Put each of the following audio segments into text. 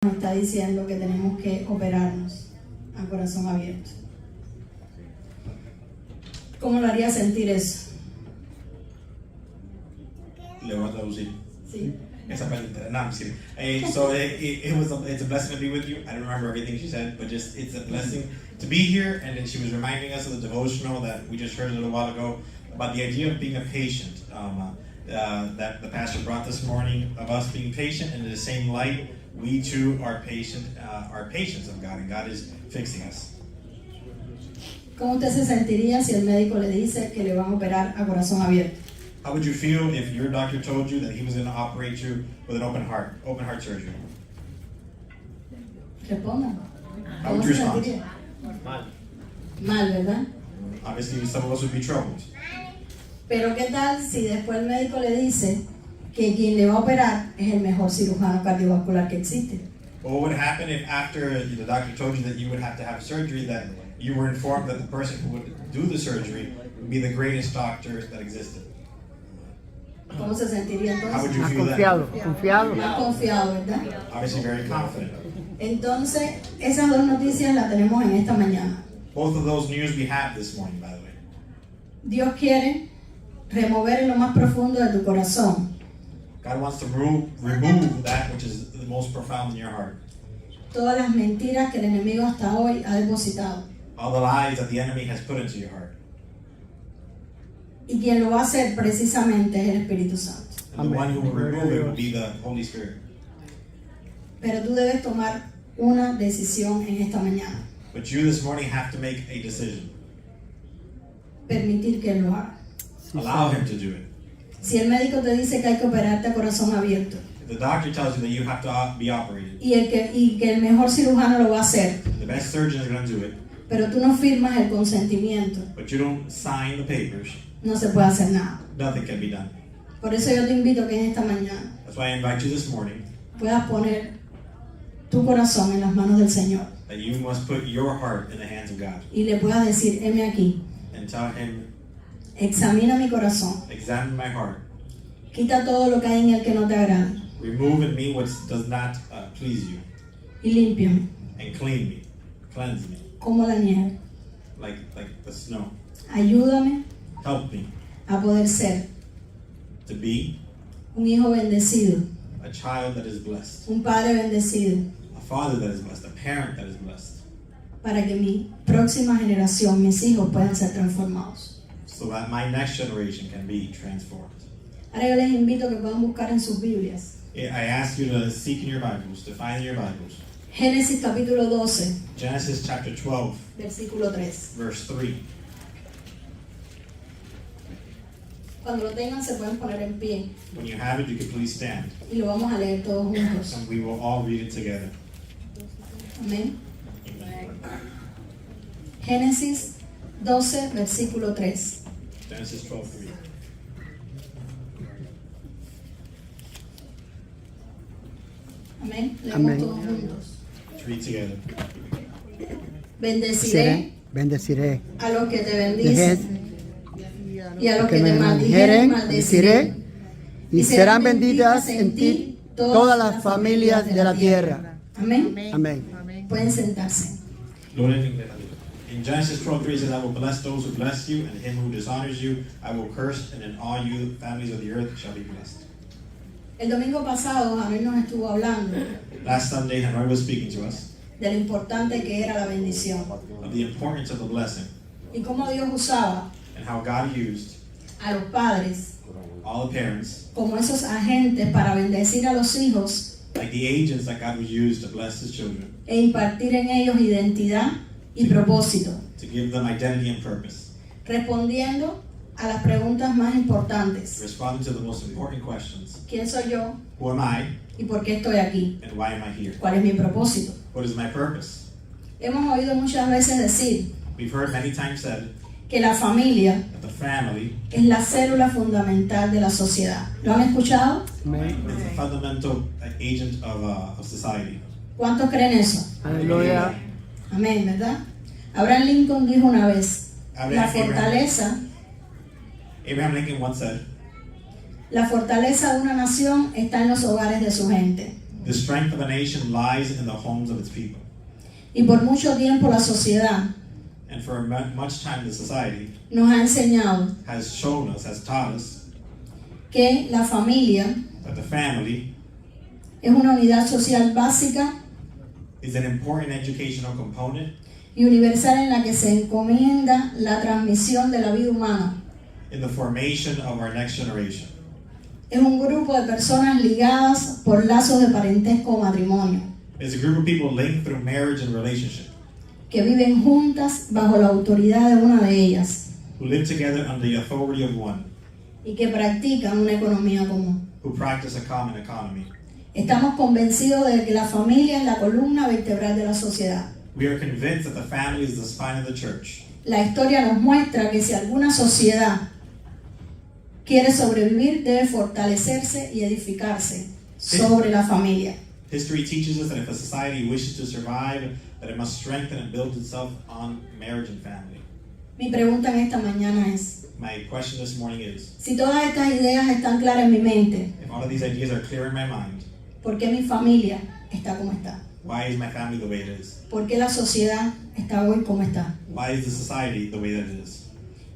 nos está diciendo que tenemos que operarnos a corazón abierto. ¿Cómo lo haría sentir eso? Le voy a traducir. Sí. Esa parte, no, I'm just kidding. So it's a blessing to be with you. I don't remember everything she said, but just it's a blessing to be here. And then she was reminding us of the devotional that we just heard a little while ago about the idea of being a patient. That the pastor brought this morning of us being patient, and in the same light, we too are patient, are patients of God, and God is fixing us. ¿Cómo usted se sentiría si el médico le dice que le van a operar a corazón abierto? How would you feel if your doctor told you that he was going to operate you with an open heart surgery? Responda. How ¿Cómo would you se respond? sentiría? Mal. Mal, ¿verdad? Obviously, some of us would be troubled. Pero ¿qué tal si después el médico le dice que quien le va a operar es el mejor cirujano cardiovascular que existe? What would happen if after the doctor told you that you would have to have surgery, that you were informed that the person who would do the surgery would be the greatest doctor that existed? ¿Cómo se sentiría How would entonces? you Más feel confiado, then? confiado. Más confiado, ¿verdad? Obviously very confident. Entonces, esas dos noticias las tenemos en esta mañana. Both of those news we have this morning, by the way. Dios quiere remover en lo más profundo de tu corazón God wants to remove that which is the most profound in your heart. todas las mentiras que el enemigo hasta hoy ha depositado. All the lies that the enemy has put into your heart. Y quien lo va a hacer precisamente es el Espíritu Santo. And the one who will remove it will be the Holy Spirit. Pero tú debes tomar una decisión en esta mañana. But you this morning have to make a decision. Permitir que Él lo haga. Allow him to do it. Si el médico te dice que hay que operarte a corazón abierto If the doctor tells you that you have to be operated, y que el mejor cirujano lo va a hacer, the best surgeon is going to do it, pero tú no firmas el consentimiento, but you don't sign the papers, no se puede hacer nada. nothing can be done. Por eso yo te invito que en esta mañana That's why I invite you this morning puedas poner tu corazón en las manos del Señor that you must put your heart in the hands of God y le puedas decir, heme aquí, and tell him, examina mi corazón, examine my heart, quita todo lo que hay en él que no te agrada remove in me what does not please you, y límpiame and cleanse me, como la nieve. like the snow. Ayúdame Help me a poder ser to be un hijo bendecido, a child that is blessed, un padre bendecido, a father that is blessed, a parent that is blessed, para que mi próxima generación, mis hijos, puedan ser transformados. so that my next generation can be transformed. Ahora yo les invito a que puedan buscar en sus Biblias I ask you to seek in your Bibles, to find in your Bibles, Génesis capítulo 12, Genesis chapter 12, versículo 3. verse 3. Cuando lo tengan se pueden poner en pie When you have it, you can please stand, y lo vamos a leer todos juntos. and we will all read it together. Amén. Amen. Génesis 12, versículo 3. Genesis 12, 3. Amén. Leemos Amén. todos juntos. Let's read together. Bendeciré Bendeciré a los que te Dejé bendicen y a los que te me maldijeren, maldeciré, y serán benditas en ti todas las familias de la tierra. Amén. Amén. Pueden sentarse. Lord, in Genesis 12, 3 says, I will bless those who bless you, and him who dishonors you I will curse, and in all you families of the earth shall be blessed. El domingo pasado Javier nos estuvo hablando Last Sunday, Henry was speaking to us de lo importante que era la bendición of the importance of the blessing, y cómo Dios usaba and how God used a los padres all the parents como esos agentes para bendecir a los hijos like the agents that God would use to bless his children, e impartir en ellos identidad y propósito, to give them identity and purpose, respondiendo a las preguntas más importantes. responding to the most important questions. ¿Quién soy yo Who am I, y por qué estoy aquí? and why am I here? ¿Cuál es mi propósito? What is my purpose? Hemos oído muchas veces decir We've heard many times said que la familia that the family es la célula fundamental de la sociedad. ¿Lo han escuchado? Amén. is the fundamental agent of society. ¿Cuántos creen eso? Aleluya. Amén, ¿verdad? Abraham Lincoln dijo una vez, la Abraham Lincoln once said, fortaleza de una nación está en los hogares de su gente. The strength of a nation lies in the homes of its people. Y por mucho tiempo la sociedad And for much time, the society nos ha enseñado has shown us, has taught us, que la familia that the family es una unidad social básica is an important educational component y universal en la que se encomienda la transmisión de la vida humana. in the formation of our next generation. Es un grupo de personas ligadas por lazos de parentesco o matrimonio, It's a group of people linked through marriage and relationship, que viven juntas bajo la autoridad de una de ellas who live together under the authority of one, y que practican una economía común. who practice a common economy. Estamos convencidos de que la familia es la columna vertebral de la sociedad. We are convinced that the family is the spine of the church. La historia nos muestra que si alguna sociedad quiere sobrevivir, debe fortalecerse y edificarse sobre la familia. History teaches us that if a society wishes to survive, that it must strengthen and build itself on marriage and family. Mi pregunta en esta mañana es, My question this morning is, si todas estas ideas están claras en mi mente, if all of these ideas are clear in my mind, ¿por qué mi familia está como está? why is my family the way it is? ¿Por qué la sociedad está hoy como está? Why is the society the way that it is?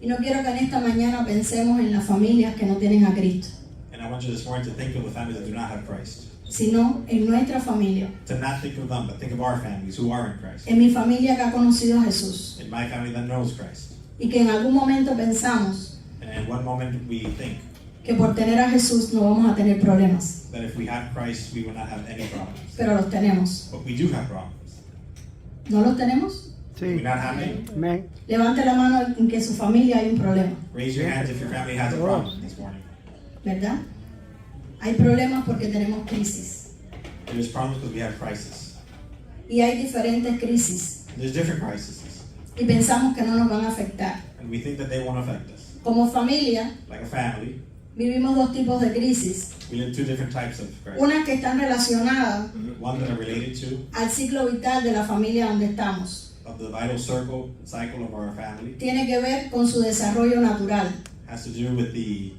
Y no quiero que en esta mañana pensemos en las familias que no tienen a Cristo, And I want you this morning to think of the families that do not have Christ. sino en nuestra familia, To not think of them, but think of our families who are in Christ. en mi familia que ha conocido a Jesús, In my family that knows Christ. y que en algún momento pensamos And in one moment we think que por tener a Jesús no vamos a tener problemas, that if we have Christ, we will not have any problems. pero los tenemos. But we do have problems. ¿No los tenemos? Do we Sí. not have any? Amén. Levante la mano en que su familia hay un problema, Raise your hands if your family has a problem this morning. ¿verdad? Hay problemas porque tenemos crisis, There's problems because we have crisis. y hay diferentes crisis, There's different crises. y pensamos que no nos van a afectar. And we think that they won't affect us. Como familia, Like a family, vivimos dos tipos de crisis, we live two different types of crisis. unas que están relacionadas One that are related to al ciclo vital de la familia donde estamos. of the vital cycle of our family. Tiene que ver con su desarrollo natural, Has to do with the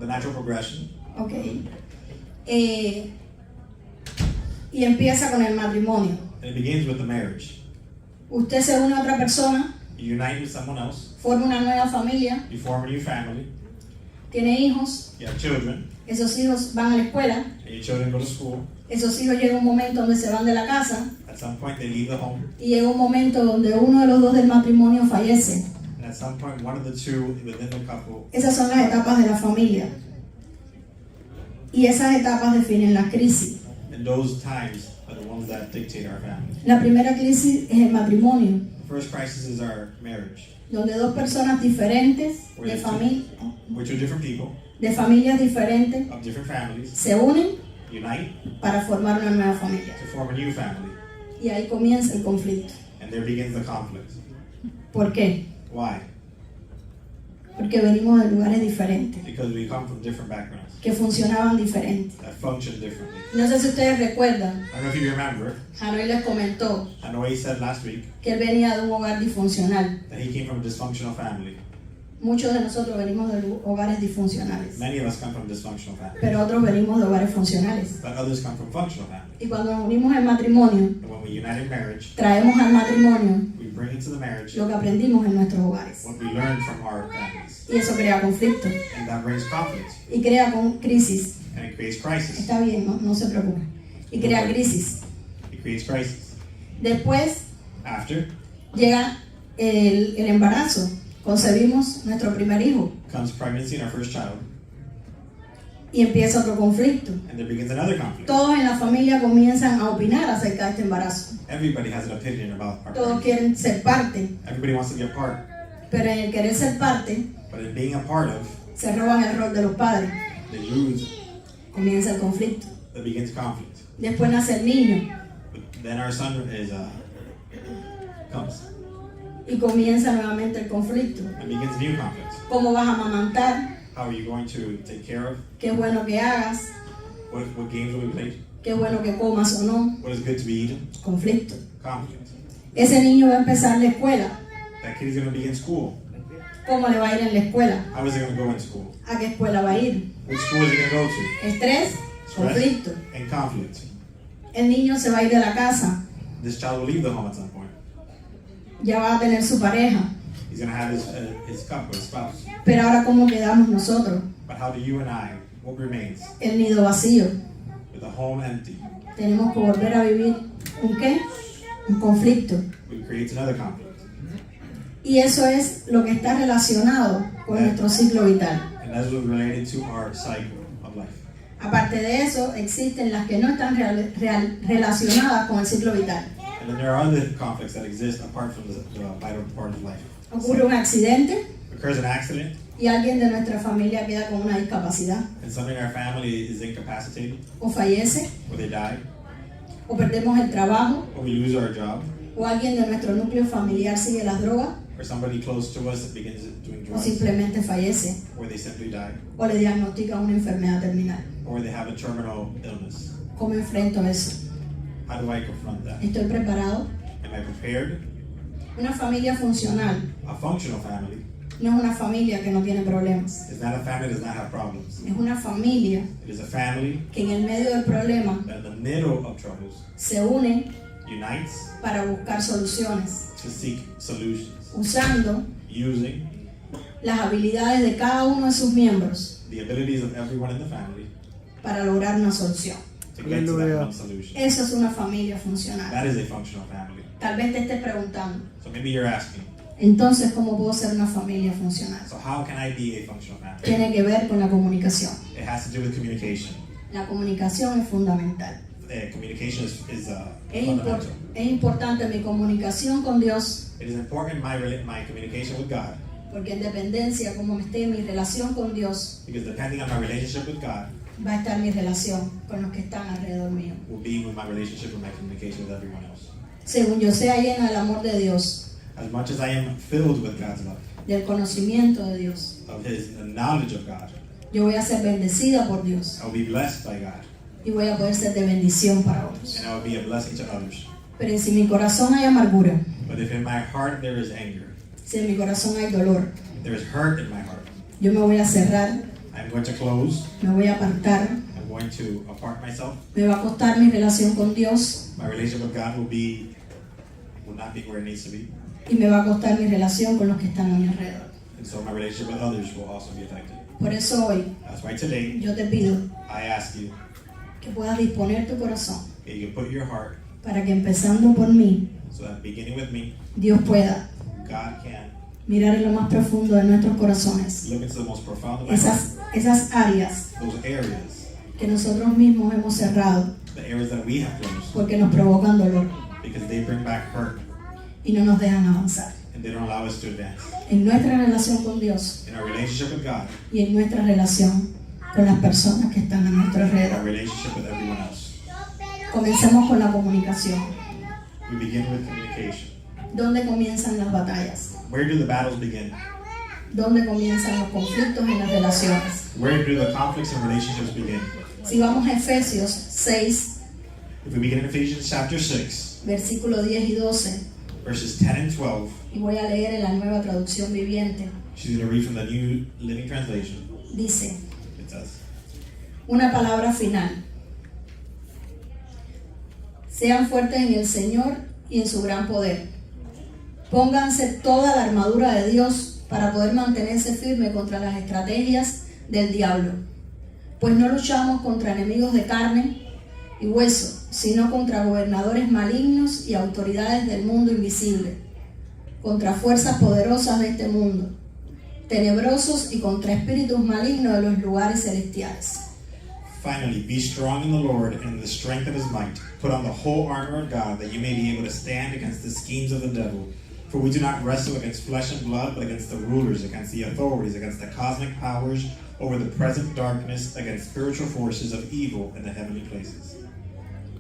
natural progression. ¿ok? Y empieza con el matrimonio. And it begins with the marriage. Usted se une a otra persona, You unite with someone else, forma una nueva familia, you form a new family, tiene hijos, you have children, esos hijos van a la escuela, and your children go to school. esos hijos llega un momento donde se van de la casa At some point they leave the home, y llega un momento donde uno de los dos del matrimonio fallece. and at some point one of the two within the couple, Esas son las etapas de la familia. Y esas etapas definen la crisis. and those times are the ones that dictate our family. La primera crisis es el matrimonio, The first crisis is our marriage. donde dos personas diferentes de We're two different people familias diferentes of different families, se unen unite para formar una nueva familia. to form a new family, Y ahí comienza el conflicto. and there begins the conflict. ¿Por qué? Why? Porque venimos de lugares diferentes, Because we come from different backgrounds que funcionaban diferentes. that function differently. No sé si ustedes recuerdan, I don't know if you remember, Hanoi les comentó I know he said last week que él venía de un hogar disfuncional. that he came from a dysfunctional family. Muchos de nosotros venimos de hogares disfuncionales, Many of us come from dysfunctional families, pero otros venimos de hogares funcionales. but others come from functional families. Y cuando nos unimos en matrimonio, And when we unite in marriage, traemos al matrimonio we bring into the marriage lo que aprendimos en nuestros hogares. what we learned from our families, Y eso crea conflicto and that brings conflict, y crea crisis. and it creates crisis. Está bien, no se preocupe. Y crea crisis. It creates crisis. Después After llega el embarazo. Concebimos nuestro primer hijo comes pregnancy and our first child, y empieza otro conflicto. and there begins another conflict. Todos en la familia comienzan a opinar acerca de este embarazo. Everybody has an opinion about our Todos pregnancy. quieren ser parte, Everybody wants to be a part, pero en el querer ser parte but in being a part of, se roban el rol de los padres. they lose. Comienza el conflicto. That begins conflict. Después nace el niño But then our son is comes y comienza nuevamente el conflicto. and begins new conflict. ¿Cómo vas a amamantar? How are you going to take care of? ¿Qué es bueno que hagas? What games will we play? ¿Qué es bueno que comas o no? What is good to be eaten? Conflicto. Conflict. Ese niño va a empezar la escuela That kid is going to begin school. ¿Cómo le va a ir en la escuela? How is he going to go in school? ¿A qué escuela va a ir? Which school is he going to go to? Estrés, conflicto. And conflict. El niño se va a ir de la casa, This child will leave the home at some point. ya va a tener su pareja. He's going to have his couple, his spouse. Pero ahora, ¿cómo quedamos nosotros? But how do you and I, what remains? El nido vacío. With the home empty, Tenemos que volver a vivir ¿un qué? Un conflicto. it creates another conflict. Y eso es lo que está relacionado con nuestro ciclo vital. And that's what related to our cycle of life. Aparte de eso, existen las que no están relacionadas con el ciclo vital. And then there are other conflicts that exist apart from the vital part of life. Ocurre un accidente Occurs an accident, y alguien de nuestra familia queda con una discapacidad, and somebody in our family is incapacitated, o fallece, or they die, o perdemos el trabajo, or we lose our job, o alguien de nuestro núcleo familiar sigue las drogas, or somebody close to us begins doing o drugs, simplemente fallece, or they simply die, o le diagnostican una enfermedad terminal. or they have a terminal illness. ¿Cómo enfrento eso? How do I confront that? ¿Estoy preparado? Am I prepared? Una familia funcional A functional family no es una familia que no tiene problemas. is not a family that does not have problems. Es una familia It is a family que en el medio del problema that in the middle of troubles se une unites para buscar soluciones, to seek solutions, usando using las habilidades de cada uno de sus miembros the abilities of everyone in the family para lograr una solución. to get to that Hallelujah. one solution. Eso es una familia funcional. That is a functional family. Tal vez te estés preguntando, So maybe you're asking, entonces, ¿cómo puedo ser una familia funcional? so how can I be a functional family? Tiene que ver con la comunicación. It has to do with communication. La comunicación es fundamental. Communication is Es, fundamental. es importante mi comunicación con Dios, It is important my communication with God, porque en dependencia, como esté mi relación con Dios, because depending on my relationship with God va a estar mi relación con los que están alrededor mío. will be with my relationship with my communication with everyone else. Según yo sea llena del amor de Dios, As much as I am filled with God's love, del conocimiento de Dios, of His knowledge of God, yo voy a ser bendecida por Dios I will be blessed by God, y voy a poder ser de bendición para otros. and I will be a blessing to others. Pero si en mi corazón hay amargura, But if in my heart there is anger, si en mi corazón hay dolor, there is hurt in my heart, yo me voy a cerrar, I'm going to close, me voy a apartar, I'm going to apart myself. me va a costar mi relación con Dios My relationship with God will not be where it needs to be, y me va a costar mi relación con los que están a mi alrededor. and so my relationship with others will also be affected. Por eso hoy That's why today yo te pido I ask you que puedas disponer tu corazón that you put your heart para que empezando por mí, so that beginning with me, Dios pueda God can mirar en lo más profundo de nuestros corazones look into the most profound of my heart, esas áreas those areas, que nosotros mismos hemos cerrado the areas that we have closed, porque nos provocan dolor because they bring back hurt y no nos dejan avanzar and they don't allow us to advance. en nuestra relación con Dios In our relationship with God, y en nuestra relación con las personas que están a nuestro our alrededor. relationship with everyone else. Comencemos con la comunicación. We begin with communication. ¿Dónde comienzan las batallas? Where do the battles begin? ¿Dónde comienzan los conflictos en las relaciones? Where do the conflicts and relationships begin? Si vamos a Efesios 6, If we begin in Ephesians chapter 6, versículo 10 y 12, verses 10 and 12, y voy a leer en la nueva traducción viviente, she's going to read from the New Living Translation. dice, It says, una palabra final. Sean fuertes en el Señor y en su gran poder. Pónganse toda la armadura de Dios para poder mantenerse firme contra las estrategias del diablo. Pues no luchamos contra enemigos de carne y hueso, sino contra gobernadores malignos y autoridades del mundo invisible, contra fuerzas poderosas de este mundo, tenebrosos y contra espíritus malignos de los lugares celestiales. finally, be strong in the Lord and in the strength of His might. Put on the whole armor of God, that you may be able to stand against the schemes of the devil. For we do not wrestle against flesh and blood, but against the rulers, against the authorities, against the cosmic powers over the present darkness, against spiritual forces of evil in the heavenly places.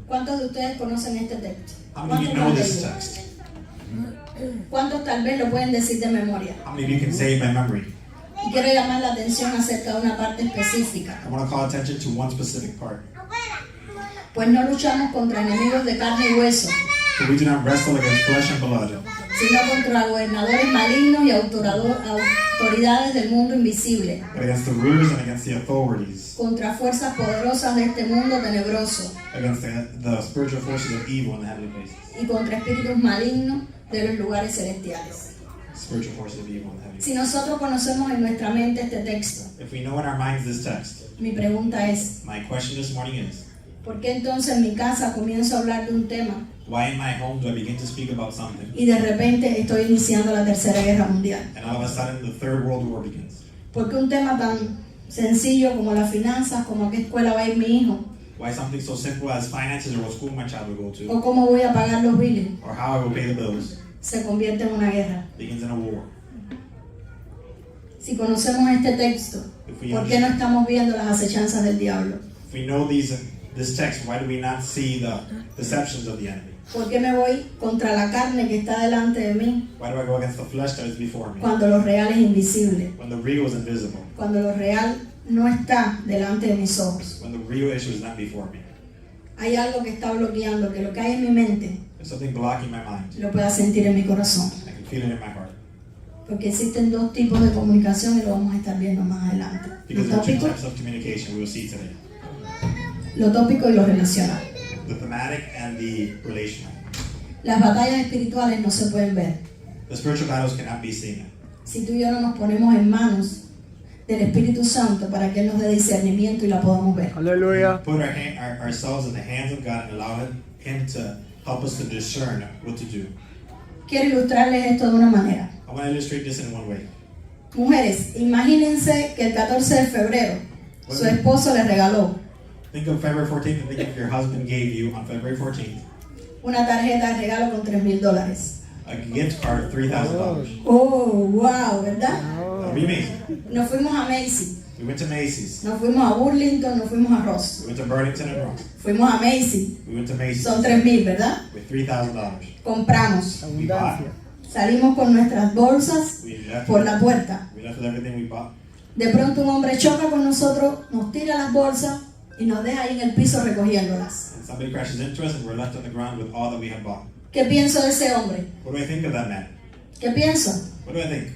¿Cuántos de ustedes conocen este texto? How many of you ¿Cuántos lo know han this leído? text? ¿Cuántos tal vez lo pueden decir de memoria? How many of you can say it by memory? Y quiero llamar la atención acerca de una parte específica. I want to call attention to one specific part. Pues no luchamos contra enemigos de carne y hueso, For we do not wrestle against flesh and blood, sino contra gobernadores malignos y autoridades del mundo invisible, but against the rulers and against the authorities, contra fuerzas poderosas de este mundo tenebroso against the spiritual forces of evil in the heavenly places. y contra espíritus malignos de los lugares celestiales. Spiritual forces of evil in the heavenly places. Si nosotros conocemos en nuestra mente este texto, If we know in our minds this text, mi pregunta es, my question this morning is, ¿por qué entonces en mi casa comienzo a hablar de un tema why in my home do I begin to speak about something, y de repente estoy iniciando la Tercera Guerra Mundial? and all of a sudden the Third World War begins? ¿Por qué un tema tan sencillo como las finanzas, como a qué escuela va a ir mi hijo, Why something so simple as finances or what school my child will go to, o cómo voy a pagar los biles, or how I will pay the bills, se convierte en una guerra? begins in a war? Si conocemos este texto, ¿por qué no estamos viendo las acechanzas del diablo? If we know this text, why do we not see the deceptions of the enemy? ¿Por qué me voy contra la carne que está delante de mí Why do I go against the flesh that is before me, cuando lo real es invisible? when the real is invisible, Cuando lo real no está delante de mis ojos. when the real issue is not before me? Hay algo que está bloqueando, que lo que hay en mi mente There's something blocking my mind. lo pueda sentir en mi corazón. I can feel it in my heart. Porque existen dos tipos de comunicación y lo vamos a estar viendo más adelante. Lo Because there are two tópico, types of communication we will see today. lo tópico y lo relacional. The thematic and the relational. Las batallas espirituales no se pueden ver. The spiritual battles cannot be seen. Si tú y yo no nos ponemos en manos del Espíritu Santo para que Él nos dé discernimiento y la podamos ver. Aleluya. Put ourselves in the hands of God and allow Him to help us to discern what to do. Quiero ilustrarles esto de una manera. I want to illustrate this in one way. Mujeres, imagínense que el 14 de febrero su esposo le regaló Think of February 14th and think of your husband gave you on February 14th una tarjeta de regalo con $3,000. a gift card of $3,000. Oh, wow, ¿verdad? That would be amazing. Nos fuimos a Macy's, We went to Macy's. nos fuimos a Burlington, nos fuimos a Ross. We went to Burlington and Ross. Fuimos a Macy's, We went to Macy's son $3,000, ¿verdad? with $3,000. Compramos, We bought. Abundancia. salimos con nuestras bolsas We left. por la puerta. We left with everything we bought. De pronto un hombre choca con nosotros, nos tira las bolsas y nos deja ahí en el piso recogiéndolas. And somebody crashes into us and we're left on the ground with all that we had bought. ¿Qué pienso de ese hombre? What do I think of that man? ¿Qué pienso? What do I think?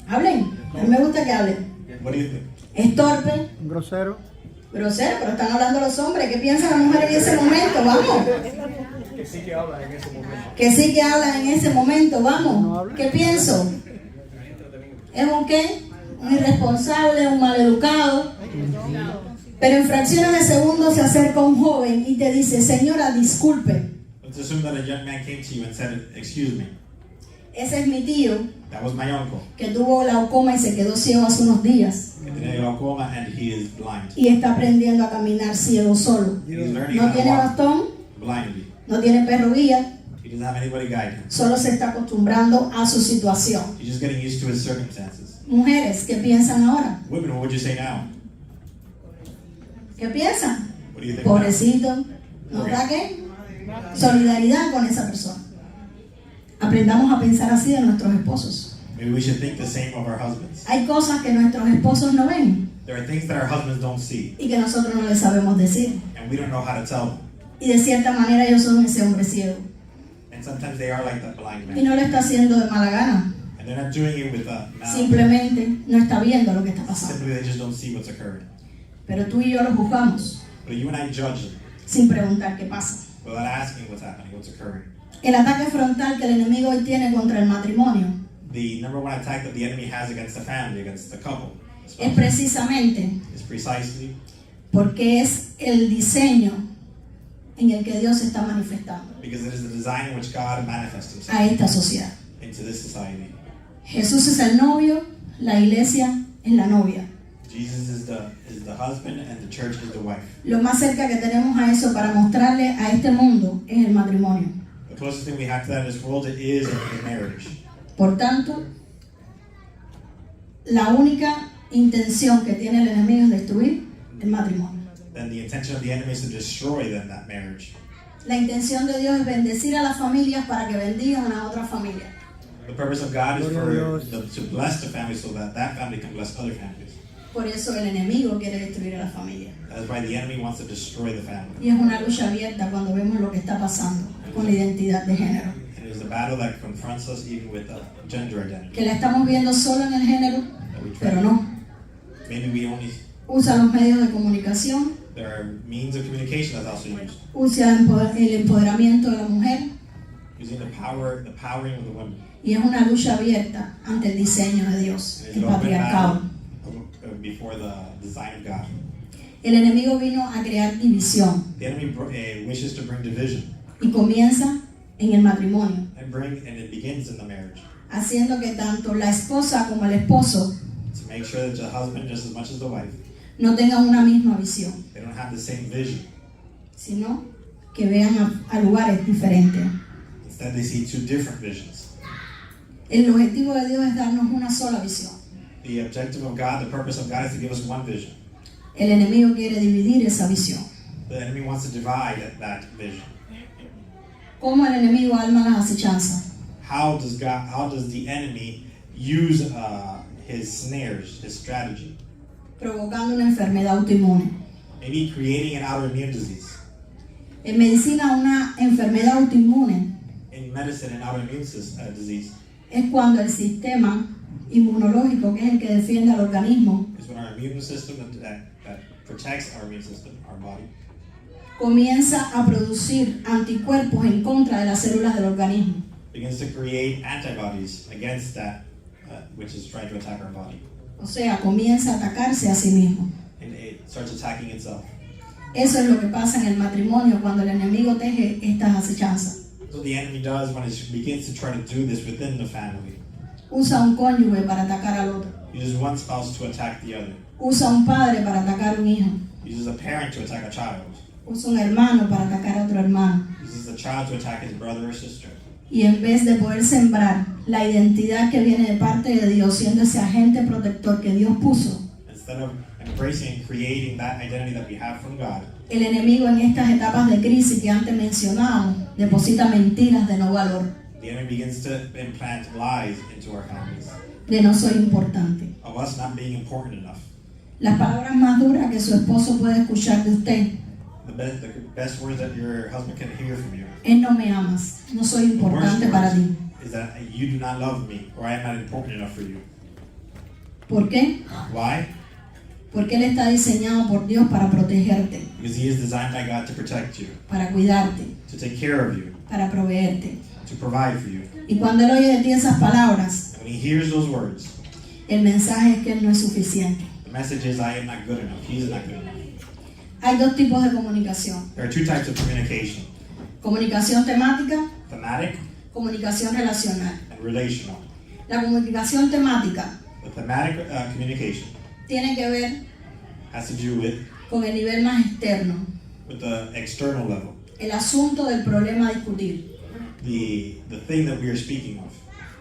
Hablen, a mí me gusta que hablen. What do you think? Es torpe, Un grosero. grosero, pero están hablando los hombres. ¿Qué piensan las mujeres en ese momento? Vamos. Que sí que hablan en ese momento. Que sí que hablan en ese momento, vamos. ¿Qué pienso? ¿Es un qué? Un irresponsable, un maleducado. Pero en fracciones de segundos se acerca un joven y te dice, señora, disculpe, Let's assume that a young man came to you and said, excuse me, ese es mi tío that was my uncle. que tuvo glaucoma y se quedó ciego hace unos días He tenía glaucoma and he is blind. y está aprendiendo a caminar ciego solo. He is learning No how to tiene walk bastón, blindly. no tiene perro guía, He doesn't have anybody guide him. solo se está acostumbrando a su situación. He's just getting used to his circumstances. Mujeres, ¿qué piensan ahora? Women, what would you say now? ¿Qué piensan? What do you think now? Pobrecito, ¿nos da qué? Solidaridad con esa persona. Aprendamos a pensar así de nuestros esposos. Maybe we should think the same of our husbands. Hay cosas que nuestros esposos no ven There are things that our husbands don't see, y que nosotros no les sabemos decir. and we don't know how to tell them. Y de cierta manera ellos son ese hombre ciego. And sometimes they are like that blind Y man. no lo está haciendo de mala gana. And they're not doing it with a mouth. Simplemente no está viendo lo que está pasando. Simply they just don't see what's occurring. Pero tú y yo lo juzgamos But you and I judge them sin preguntar qué pasa. without asking what's happening, what's occurring. El ataque frontal que el enemigo hoy tiene contra el matrimonio The number one attack that the enemy has against the family, against the couple, es precisamente is precisely porque es el diseño en el que Dios se está manifestando because it is the design in which God manifests himself a esta sociedad. into this society. Jesús es el novio, la iglesia es la novia. Jesus is the husband and the church is the wife. Lo más cerca que tenemos a eso para mostrarle a este mundo es el matrimonio. The closest thing we have to that in this world is in marriage. Por tanto, la única intención que tiene el enemigo es destruir el matrimonio. Then the intention of the enemy is to destroy them, that marriage. La intención de Dios es bendecir a las familias para que bendigan a otras familias. The purpose of God is Gloria a for Dios. to bless the family so that that family can bless other families. Por eso el enemigo quiere destruir a la familia. That is why the enemy wants to destroy the family. Y es una lucha abierta cuando vemos lo que está pasando con la identidad de género. And it is a a battle that confronts us even with gender identity. Que la estamos viendo solo en el género, That we try. pero no. Maybe we only, Usa los medios de comunicación, there are means of communication that's also used. usa el empoderamiento de la mujer Using the powering of the women. y es una lucha abierta ante el diseño de Dios, And it's el an open patriarcado. battle before the design of God. El enemigo vino a crear división The enemy wishes to bring division y comienza en el matrimonio, and it begins in the marriage. haciendo que tanto la esposa como el esposo To make sure that the husband, just as much as the wife, no tengan una misma visión, they don't have the same vision. sino que vean a lugares diferentes. Instead, they see two different visions. El objetivo de Dios es darnos una sola visión. The objective of God, the purpose of God is to give us one vision. El enemigo quiere dividir esa visión. The enemy wants to divide that vision. ¿Cómo el enemigo arma las acechanzas? How does the enemy use his snares, his strategy? Provocando una enfermedad autoinmune. Maybe creating an autoimmune disease. En medicina, una enfermedad autoinmune In medicine, an autoimmune disease es cuando el sistema inmunológico, que es el que defiende al organismo, is when our immune system that protects our immune system, our body, comienza a producir anticuerpos en contra de las células del organismo. begins to create antibodies against that which is trying to attack our body. O sea, comienza a atacarse a sí mismo. And it starts attacking itself. Eso es lo que pasa en el matrimonio cuando el enemigo teje estas acechanzas. So the enemy does when it begins to try to do this within the family. Usa un cónyuge para atacar al otro. Uses one spouse to attack the other. Usa un padre para atacar a un hijo. Uses a parent to attack a child. Usa un hermano para atacar a otro hermano. Uses a child to attack his brother or sister. Y en vez de poder sembrar la identidad que viene de parte de Dios, siendo ese agente protector que Dios puso, Instead of embracing and creating that identity that we have from God, el enemigo en estas etapas de crisis que antes mencionamos deposita mentiras de no valor, the enemy begins to implant lies into our families de no soy importante. of us not being important enough. Las palabras más duras que su esposo puede escuchar de usted The best words that your husband can hear from you es no me amas, no soy importante para ti. is that you do not love me or I am not important enough for you. ¿Por qué? Why? Porque Él está diseñado por Dios para protegerte, Because he is designed by God to protect you, para cuidarte, to take care of you, para proveerte. to provide for you. Y cuando Él oye de ti esas palabras, And when he hears those words, el mensaje es que Él no es suficiente. the message is I am not good enough. He is not good enough. Hay dos tipos de comunicación. There are two types of communication, Comunicación temática, thematic comunicación relacional. and relational. La comunicación temática The thematic communication tiene que ver has to do with con el nivel más externo, the external level, el asunto del problema a discutir. the thing that we are speaking of,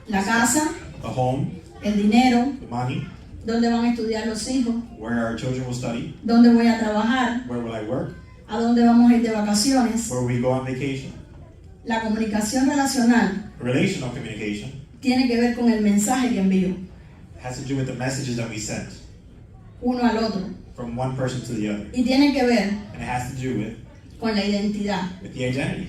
La casa, the home, el dinero, the money, dónde van a estudiar los hijos, where our children will study, dónde voy a trabajar, where will I work, a dónde vamos a ir de vacaciones. where we go on vacation. La comunicación relacional Relational communication tiene que ver con el mensaje que envío has to do with the messages that we send uno al otro from one person to the other, y tiene que ver and it has to do con la identidad, with the identity,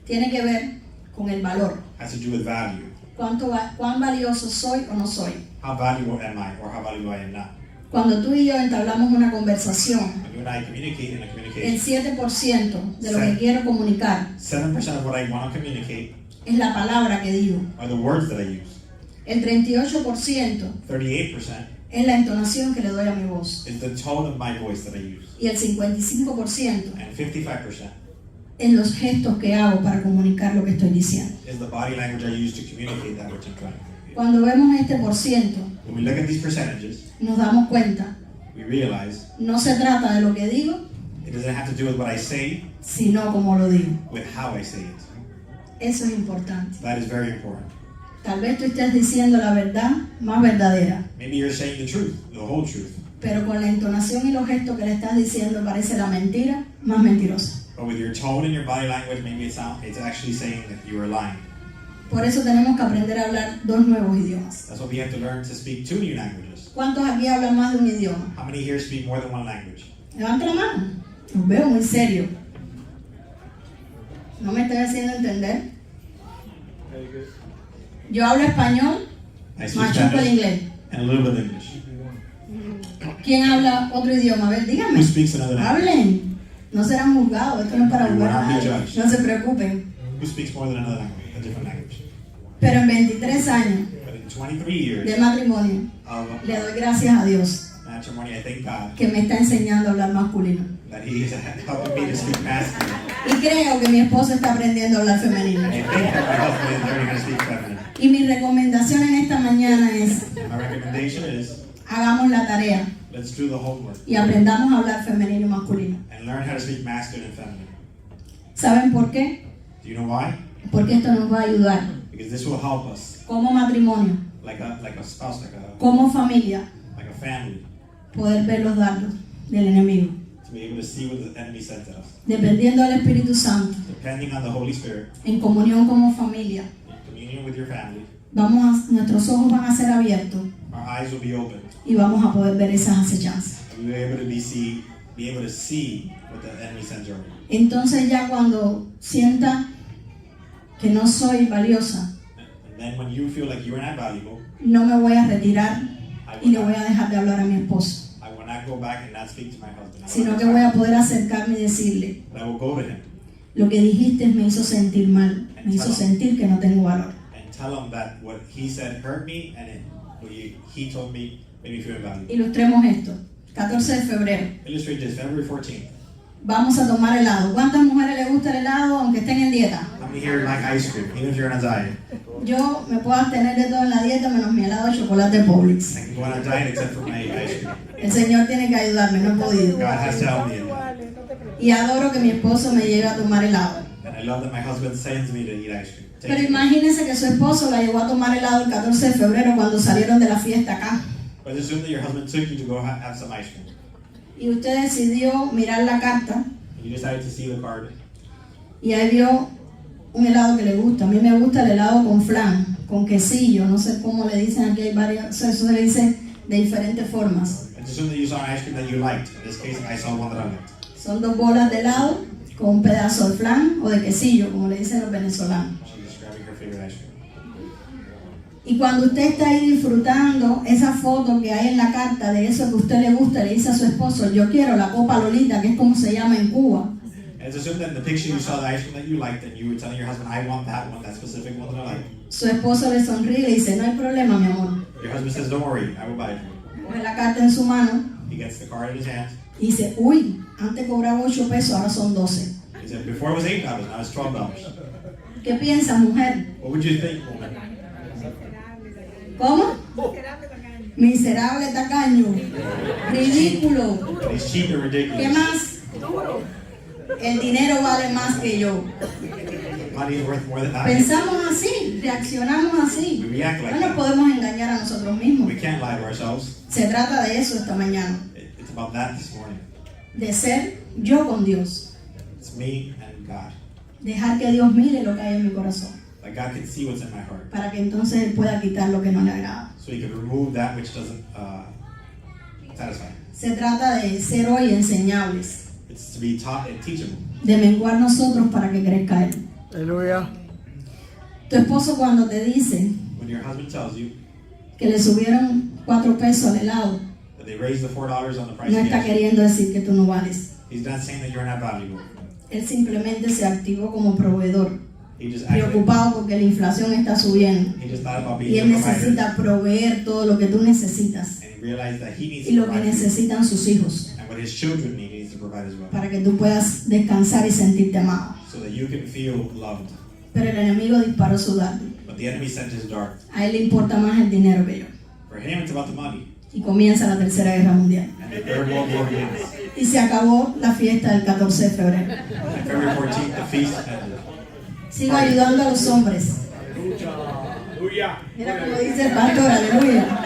tiene que ver con el valor. has to do with value. Cuán valioso soy o no soy. How valuable am I, or how valuable I am not? Cuando tú y yo entablamos una conversación, When you and I communicate in a el communication, 7% de lo que quiero comunicar 7% of what I want to communicate es la palabra que digo. are the words that I use. El 38% 38% es la entonación que le doy a mi voz. is the tone of my voice that I use. Y el 55% And 55% es los gestos que hago para comunicar lo que estoy diciendo. is the body language I use to communicate that which I'm trying to communicate. Cuando vemos este por ciento, When we look at these percentages, nos damos cuenta, we realize no se trata de lo que digo, it doesn't have to do with what I say, sino como lo digo. with how I say it. Eso es importante. That is very important. Tal vez tú estés diciendo la verdad más verdadera, Maybe you're saying the truth, the whole truth, pero con la entonación y los gestos que le estás diciendo parece la mentira más mentirosa. but with your tone and your body language, maybe it's actually saying that you are lying. Por eso tenemos que aprender a hablar dos nuevos idiomas. That's what we have to learn to speak two new languages. ¿Cuántos aquí hablan más de un idioma? How many here speak more than one language? Levanta la mano. Los veo muy serios. ¿No me estoy haciendo entender? Very good. Yo hablo español, I speak machuco el Spanish inglés. and a little bit of English. ¿Quién habla otro idioma? A ver, díganme. Who speaks another language? Hablen. No serán juzgados, esto no es para You will juzgar a not be nadie. judged. No se preocupen. Who speaks more than another language, a different language? Pero en 23 años But in 23 years de matrimonio, of le doy gracias a Dios matrimony, I thank God que me está enseñando a hablar masculino. that He is helping me to speak masculine. Y creo que mi esposo está aprendiendo a hablar femenino. I think that my husband is learning how to speak feminine. Y mi recomendación en esta mañana es, My recommendation is hagamos la tarea let's do the homework y aprendamos a hablar femenino y masculino. and learn how to speak masculine and feminine. ¿Saben por qué? Do you know why? Porque esto nos va a ayudar Because this will help us, como matrimonio, like a spouse, like como familia, a family, poder ver los dardos del enemigo. to be able to see what the enemy sends at us. Dependiendo del Espíritu Santo, Depending on the Holy Spirit, en comunión como familia, in communion with your family, nuestros ojos van a ser abiertos our eyes will be open. y vamos a poder ver esas acechanzas. And we'll be able to be able to see what the enemy sends your way. Entonces ya cuando sienta que no soy valiosa, And then when you feel like you're not valuable, no me voy a retirar y le voy a dejar de hablar a mi esposo, I will not go back and not speak to my husband. sino que voy a poder acercarme y decirle, But I will go to him lo que dijiste me hizo sentir mal, me hizo sentir que no tengo valor. and tell him that what he said hurt me, and what he told me made me feel invaluable. Ilustremos esto. 14 de febrero. Illustrate this, February 14th. Vamos a tomar helado. ¿Cuántas mujeres les gusta el helado aunque estén en dieta? How many here like ice cream, even if you're on a diet? Yo me puedo abstener de todo en la dieta menos mi helado de chocolate Publix. I can go on a diet except for my ice cream. El Señor tiene que ayudarme, no he podido. God has to help me in that. Y adoro que mi esposo me lleve a tomar helado. And I love that my husband sends me to eat ice cream. Pero Takes me. imagínense que su esposo la llevó a tomar helado el 14 de febrero cuando salieron de la fiesta acá. But assume that your husband took you to go have some ice cream. Y usted decidió mirar la carta And you decided to see the card. y ahí vio un helado que le gusta. A mí me gusta el helado con flan, con quesillo, no sé cómo le dicen aquí, hay varias, eso se le dice de diferentes formas. And assume that you saw an ice cream that you liked. In this case, I saw one that I liked. Son 2 bolas de helado con un pedazo de flan o de quesillo, como le dicen los venezolanos. She's describing her favorite ice cream. Y cuando usted está ahí disfrutando esa foto que hay en la carta de eso que a usted le gusta, le dice a su esposo, yo quiero la Copa Lolita, que es como se llama en Cuba. And it's assumed that in the picture you saw the ice cream that you liked, and you were telling your husband, I want that one, that specific one that I like. Su esposo le sonríe y le dice, no hay problema, mi amor. Your husband says, don't worry, I will buy it for you. Coge la carta en su mano He gets the card in his hand. y dice, uy, antes cobraba 8 pesos, ahora son 12. He said, before it was $8, now it's $12. ¿Qué piensa, mujer? What would you think, woman? ¿Cómo? Miserable tacaño. Ridículo. It's cheap and ridiculous. ¿Qué más? El dinero vale más que yo. Money is worth more than I. Pensamos así, reaccionamos así. We react like No nos that. podemos engañar a nosotros mismos. We can't lie to ourselves. Se trata de eso esta mañana, It's about that this morning. de ser yo con Dios. It's me and God. Dejar que Dios mire lo que hay en mi corazón, Like God can see what's in my heart. para que entonces Él pueda quitar lo que no le agrada. So He can remove that which doesn't satisfy. Se trata de ser hoy enseñables, It's to be taught and teachable. de menguar nosotros para que crezca Él. Aleluya. Tu esposo cuando te dice When your husband tells you que le subieron 4 pesos al helado, that they raised the $4 on the price no of the está ice cream, queriendo decir que tú no vales. he's not saying that you're not valuable. Él simplemente se activó como proveedor, He just actually, preocupado porque la inflación está subiendo. he just thought about being Y a Él provider, necesita proveer todo lo que tú necesitas and he realized that he needs y to lo que provide for you, necesitan sus hijos, and what his children need, he needs to provide as well, para que tú puedas descansar y sentirte amado. so that you can feel loved. Pero el enemigo disparó su dardo. But the enemy sent his dart. A él le importa más el dinero que yo. For him, it's about the money. Y comienza la Tercera Guerra Mundial. And the Third World War begins. Y se acabó la fiesta del 14 de febrero. On February 14th, the feast ended. Sigo ayudando a los hombres. Aleluya. Mira como dice el pastor, aleluya.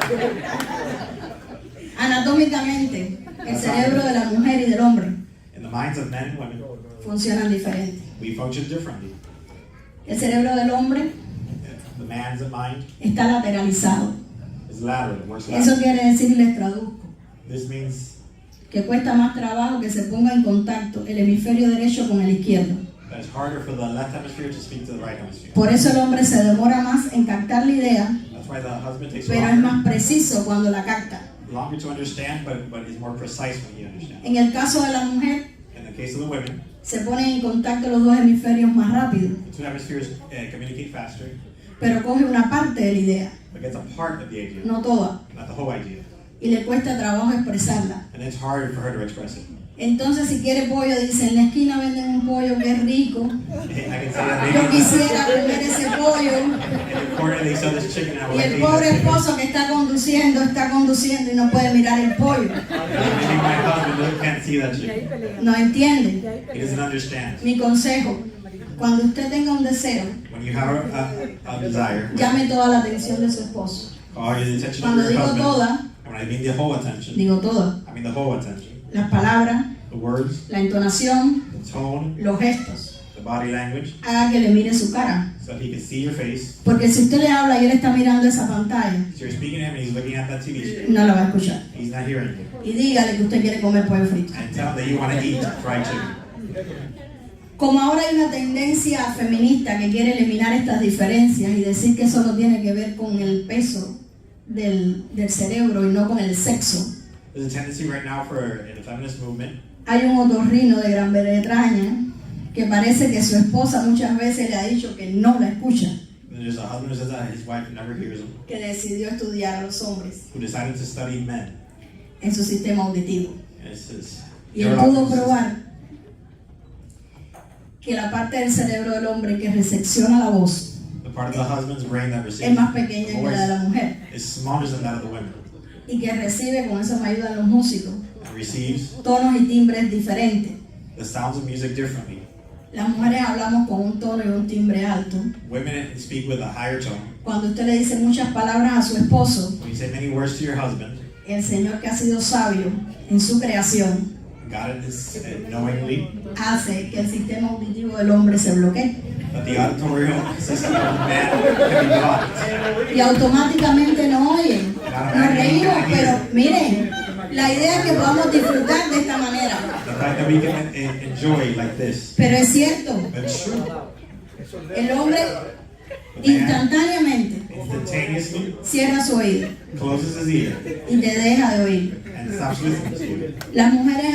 Anatómicamente, el cerebro de la mujer y del hombre In the minds of men and women, funcionan diferente. we function differently. El cerebro del hombre The man's mind está lateralizado. is lateral, it works Eso lateral. quiere decir, les traduzco, This means que cuesta más trabajo que se ponga en contacto el hemisferio derecho con el izquierdo. that it's harder for the left hemisphere to speak to the right hemisphere. Por eso el hombre se demora más en captar la idea, That's why the husband takes pero es más preciso cuando la capta. longer to understand, but is more precise when he understands. En el caso de la mujer, In the case of the women, se ponen en contacto los dos hemisferios más rápido, the two hemispheres communicate faster, pero coge una parte de la idea, but gets a part of the idea, no toda, not the whole idea. y le cuesta trabajo expresarla. And it's harder for her to express it. Entonces, si quiere pollo, dice, en la esquina venden un pollo que es rico, I can say that yo maybe quisiera comer ese pollo. in the corner they sell this chicken, and I would Y like to el eat pobre that chicken. esposo que está conduciendo y no puede mirar el pollo. Maybe my husband can't see that chicken. No entiende. He doesn't understand. Mi consejo, cuando usted tenga un deseo, When you have a desire, llame toda la atención de su esposo. call his attention to Cuando your digo husband. toda, And when I mean the whole attention, digo toda. I mean the whole attention. Las palabras, The words, la entonación, the tone, los gestos. the body language, Haga que le mire su cara. so that he can see your face. Porque si usted le habla y él está mirando esa pantalla, So you're speaking to him and he's looking at that TV screen. no la va a escuchar. He's not hearing you. Y dígale que usted quiere comer pollo frito. And tell him that you want to eat fried chicken. Como ahora hay una tendencia feminista que quiere eliminar estas diferencias y decir que eso no tiene que ver con el peso del cerebro y no con el sexo, There's a tendency right now in the feminist movement. hay un otorrino de Gran Bretaña que parece que su esposa muchas veces le ha dicho que no la escucha, There's a husband who says that his wife never hears him, que decidió estudiar a los hombres who decided to study men. en su sistema auditivo. And it says, Y él pudo probar que la parte del cerebro del hombre que recepciona la voz the part of the husband's brain that receives es más pequeña the que la de la voice mujer is smaller than that of the women. y que recibe, con eso me ayudan los músicos, And receives tonos y timbres diferentes. the sounds of music differently. Las mujeres hablamos con un tono y un timbre alto. Women speak with a higher tone. Cuando usted le dice muchas palabras a su esposo, When you say many words to your husband, el Señor, que ha sido sabio en su creación, God is knowingly hace que el sistema auditivo del hombre se bloquee that the auditorial system of man can be blocked. y automáticamente no oyen. Nos reímos, pero miren, la idea es que podamos disfrutar de esta manera. The fact that we can enjoy like this. Pero es cierto, But it's true. el hombre The man instantáneamente instantaneously cierra su oído closes his ear y te deja de oír. and stops listening to you. Las mujeres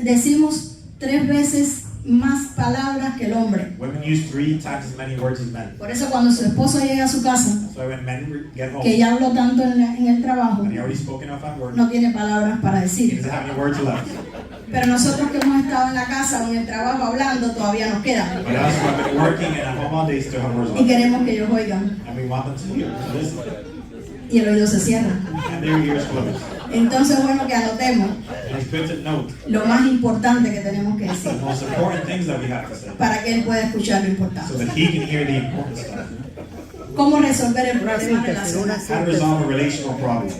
decimos 3 veces más palabras que el hombre. Women use 3 times as many words as men. Por eso cuando su esposo llega a su casa, That's why when men get home, que ya habló tanto en el trabajo, and he already spoken enough on work, no tiene palabras para he decir. doesn't have any words left. Pero nosotros que hemos estado en la casa o en el trabajo hablando, todavía nos queda. But us who have been working and at home all day still have words Y left. queremos que ellos oigan. And we want them to hear, to listen. Y el oído se cierra. And their ears closed. Entonces, bueno, que anotemos And it's good to note lo más importante que tenemos que decir the most important things that we have to say, para que él pueda escuchar lo so importante. that he can hear the important stuff. ¿Cómo resolver el Una problema síntesis, una relacional? How to resolve a relational problem.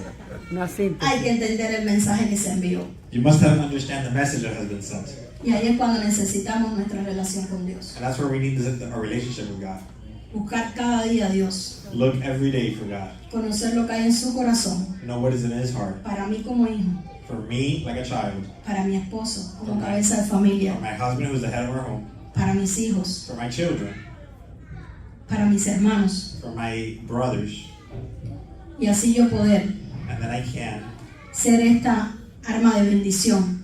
Una síntesis. Hay que entender el mensaje que se envió. You must have to understand the message that has been sent. Y ahí es cuando necesitamos nuestra relación con Dios. And that's where we need a relationship with God. Buscar cada día a Dios. Look every day for God. Conocer lo que hay en su corazón. Know what is in his heart. Para mí como hijo. For me, like a child. Para mi esposo como cabeza de familia. For my husband, who's the head of our home. Para mis hijos. For my children. Para mis hermanos. For my brothers. Y así yo poder And then I can ser esta arma de bendición.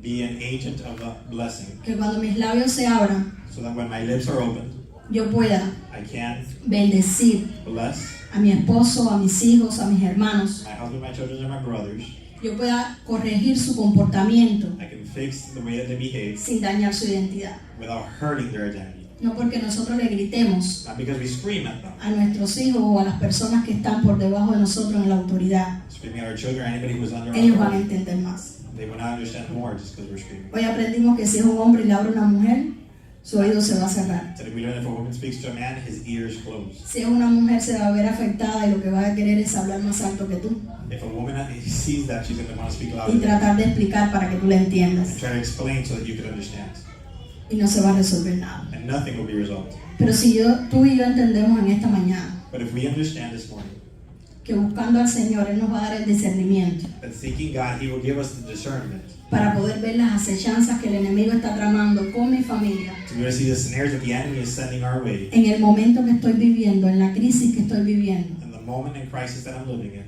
be an agent of a blessing. Que cuando mis labios se abran, So that when my lips are opened, yo pueda I can bendecir bless a mi esposo, a mis hijos, a mis hermanos. my husband, my children, and my brothers. Yo pueda corregir su comportamiento I can fix the way that they behave sin dañar su identidad. without hurting their identity. No porque nosotros le gritemos Not because we scream at them, a nuestros hijos o a las personas que están por debajo de nosotros en la autoridad. screaming at our children, or anybody who's under Ellos van a our entender más. they will not understand more just because we're screaming. Hoy aprendimos que si es un hombre y le abre una mujer, su oído se va a cerrar. Today we learn if a woman speaks to a man, his ears close. Si es una mujer, se va a ver afectada y lo que va a querer es hablar más alto que tú If a woman sees that, she's going to want to speak y louder tratar de explicar para que tú le and entiendas. try to explain so that you can understand. Y no se va a resolver nada. And nothing will be resolved. Pero si tú y yo entendemos en esta mañana But if we understand this morning que buscando al Señor Él nos va a dar el discernimiento that seeking God, He will give us the discernment para poder ver las acechanzas que el enemigo está tramando con mi familia to be able to see the snares that the enemy is sending our way en el momento que estoy viviendo, en la crisis que estoy viviendo. in the moment and crisis that I'm living in.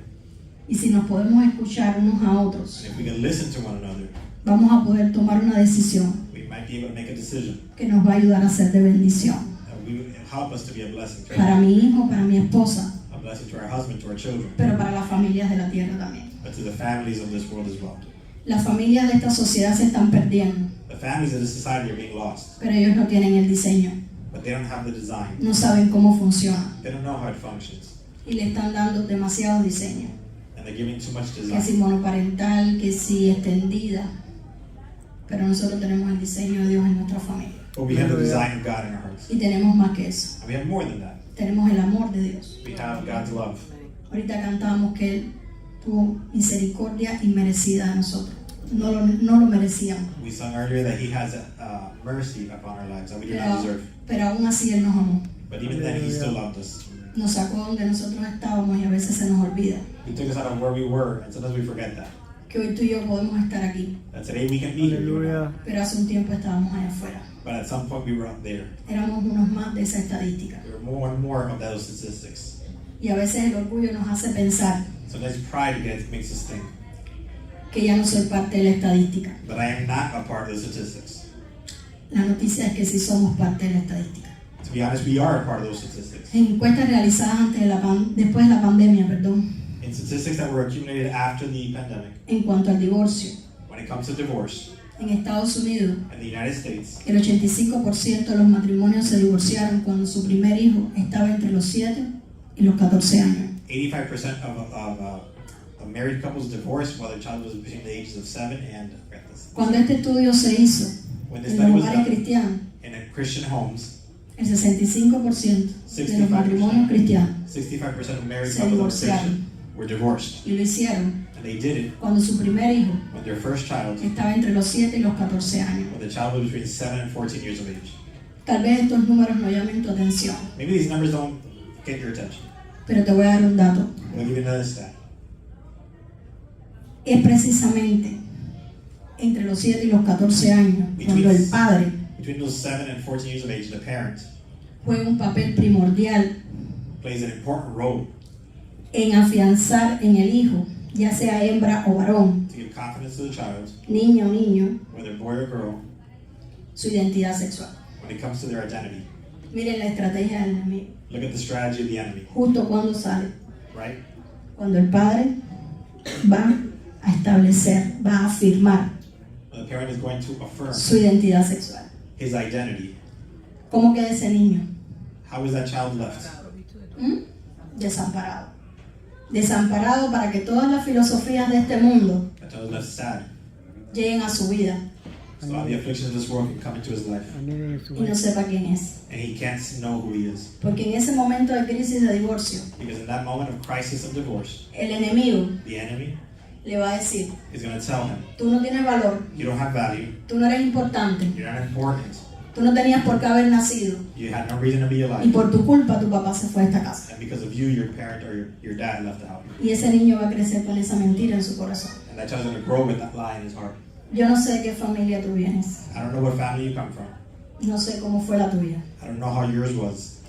Y si nos podemos escuchar unos a otros, And if we can listen to one another, vamos a poder tomar una decisión we might be able to make a decision que nos va a ayudar a ser de bendición that will help us to be a blessing to para mi hijo, para mi esposa, a blessing to our husband, to our children, pero para las familias de la tierra también. but to the families of this world as well. Las familias de esta sociedad se están perdiendo, The families of this society are being lost, pero ellos no tienen el diseño, but they don't have the design. no saben cómo funciona They don't know how it functions, y le están dando demasiado diseño, and they're giving too much que si design. monoparental, que si extendida, pero nosotros tenemos el diseño de Dios en nuestra familia But we have the design of God in our hearts, y tenemos más que eso, and we have more than that. tenemos el amor de Dios. We have God's love. Ahorita cantábamos que Él tuvo misericordia inmerecida de nosotros, no lo merecíamos, We sung earlier that He has mercy upon our lives that we do not deserve. pero aún así Él nos amó, But even then, He still loved us. nos sacó donde nosotros estábamos y a veces se nos olvida He took us out of where we were, and sometimes we forget that. que hoy tú y yo podemos estar aquí, That today we can be here, Aleluya. pero hace un tiempo estábamos allá afuera, but at some point we were up there. éramos unos más de esa estadística There were more and more of those statistics. y a veces el orgullo nos hace pensar Sometimes pride makes us think que ya no soy parte de la estadística. that I am not a part of the statistics. La noticia es que sí somos parte de la estadística. To be honest, we are a part of those statistics. En encuestas realizadas después de la pandemia, In statistics that were accumulated after the pandemic, en cuanto al divorcio, when it comes to divorce en Estados Unidos, in the United States, el 85% de los matrimonios se divorciaron cuando su primer hijo estaba entre los 7 y los 14 años. 85% of married couples divorced while their child was between the ages of 7 and, I forgot this. Cuando este estudio se hizo When the en study los was hogares done cristianos, in Christian homes, el 65% de los 65%. matrimonios cristianos 65% of married Se couples that were divorciaron. Christian were divorced. y lo hicieron And they did it cuando su primer hijo when their first child, estaba entre los 7 y los 14 años. when the child was between 7 and 14 years of age. Tal vez estos números no llamen tu atención, Maybe these numbers don't get your attention. pero te voy a dar un dato. I'll give you another stat. Es precisamente entre los 7 y los 14 años cuando el padre Between those 7 and 14 years of age, the parent juega un papel primordial plays an important role en afianzar en el hijo, ya sea hembra o varón, to give confidence to the child, niño o niño, whether boy or girl, su identidad sexual. when it comes to their identity. Miren la estrategia del enemigo. Look at the strategy of the enemy, Justo cuando sale, right? cuando el padre va a establecer, va a afirmar When the parent is going to affirm su identidad sexual. his identity, ¿Cómo queda ese niño? how is that child left? Desamparado. Desamparado para que todas las filosofías de este mundo That child is left sad. lleguen a su vida So all the afflictions of this world can come into his life, Amén en su y no sepa quién es. and he can't know who he is. Porque en ese momento de crisis de divorcio, Because in that moment of crisis of divorce, el enemigo the enemy le va a decir, is going to tell him, tú no tienes valor, you don't have value, tú no eres importante, you're not important, tú no tenías por qué haber nacido you had no reason to be y alive, por tu culpa tu papá se fue de esta casa. and because of you, your parent or your dad left the house. Y ese niño va a crecer con esa mentira en su corazón. And that child's going to grow with that lie in his heart. Yo no sé de qué familia tú vienes, I don't know what family you come from. no sé cómo fue la tuya. I don't know how yours was.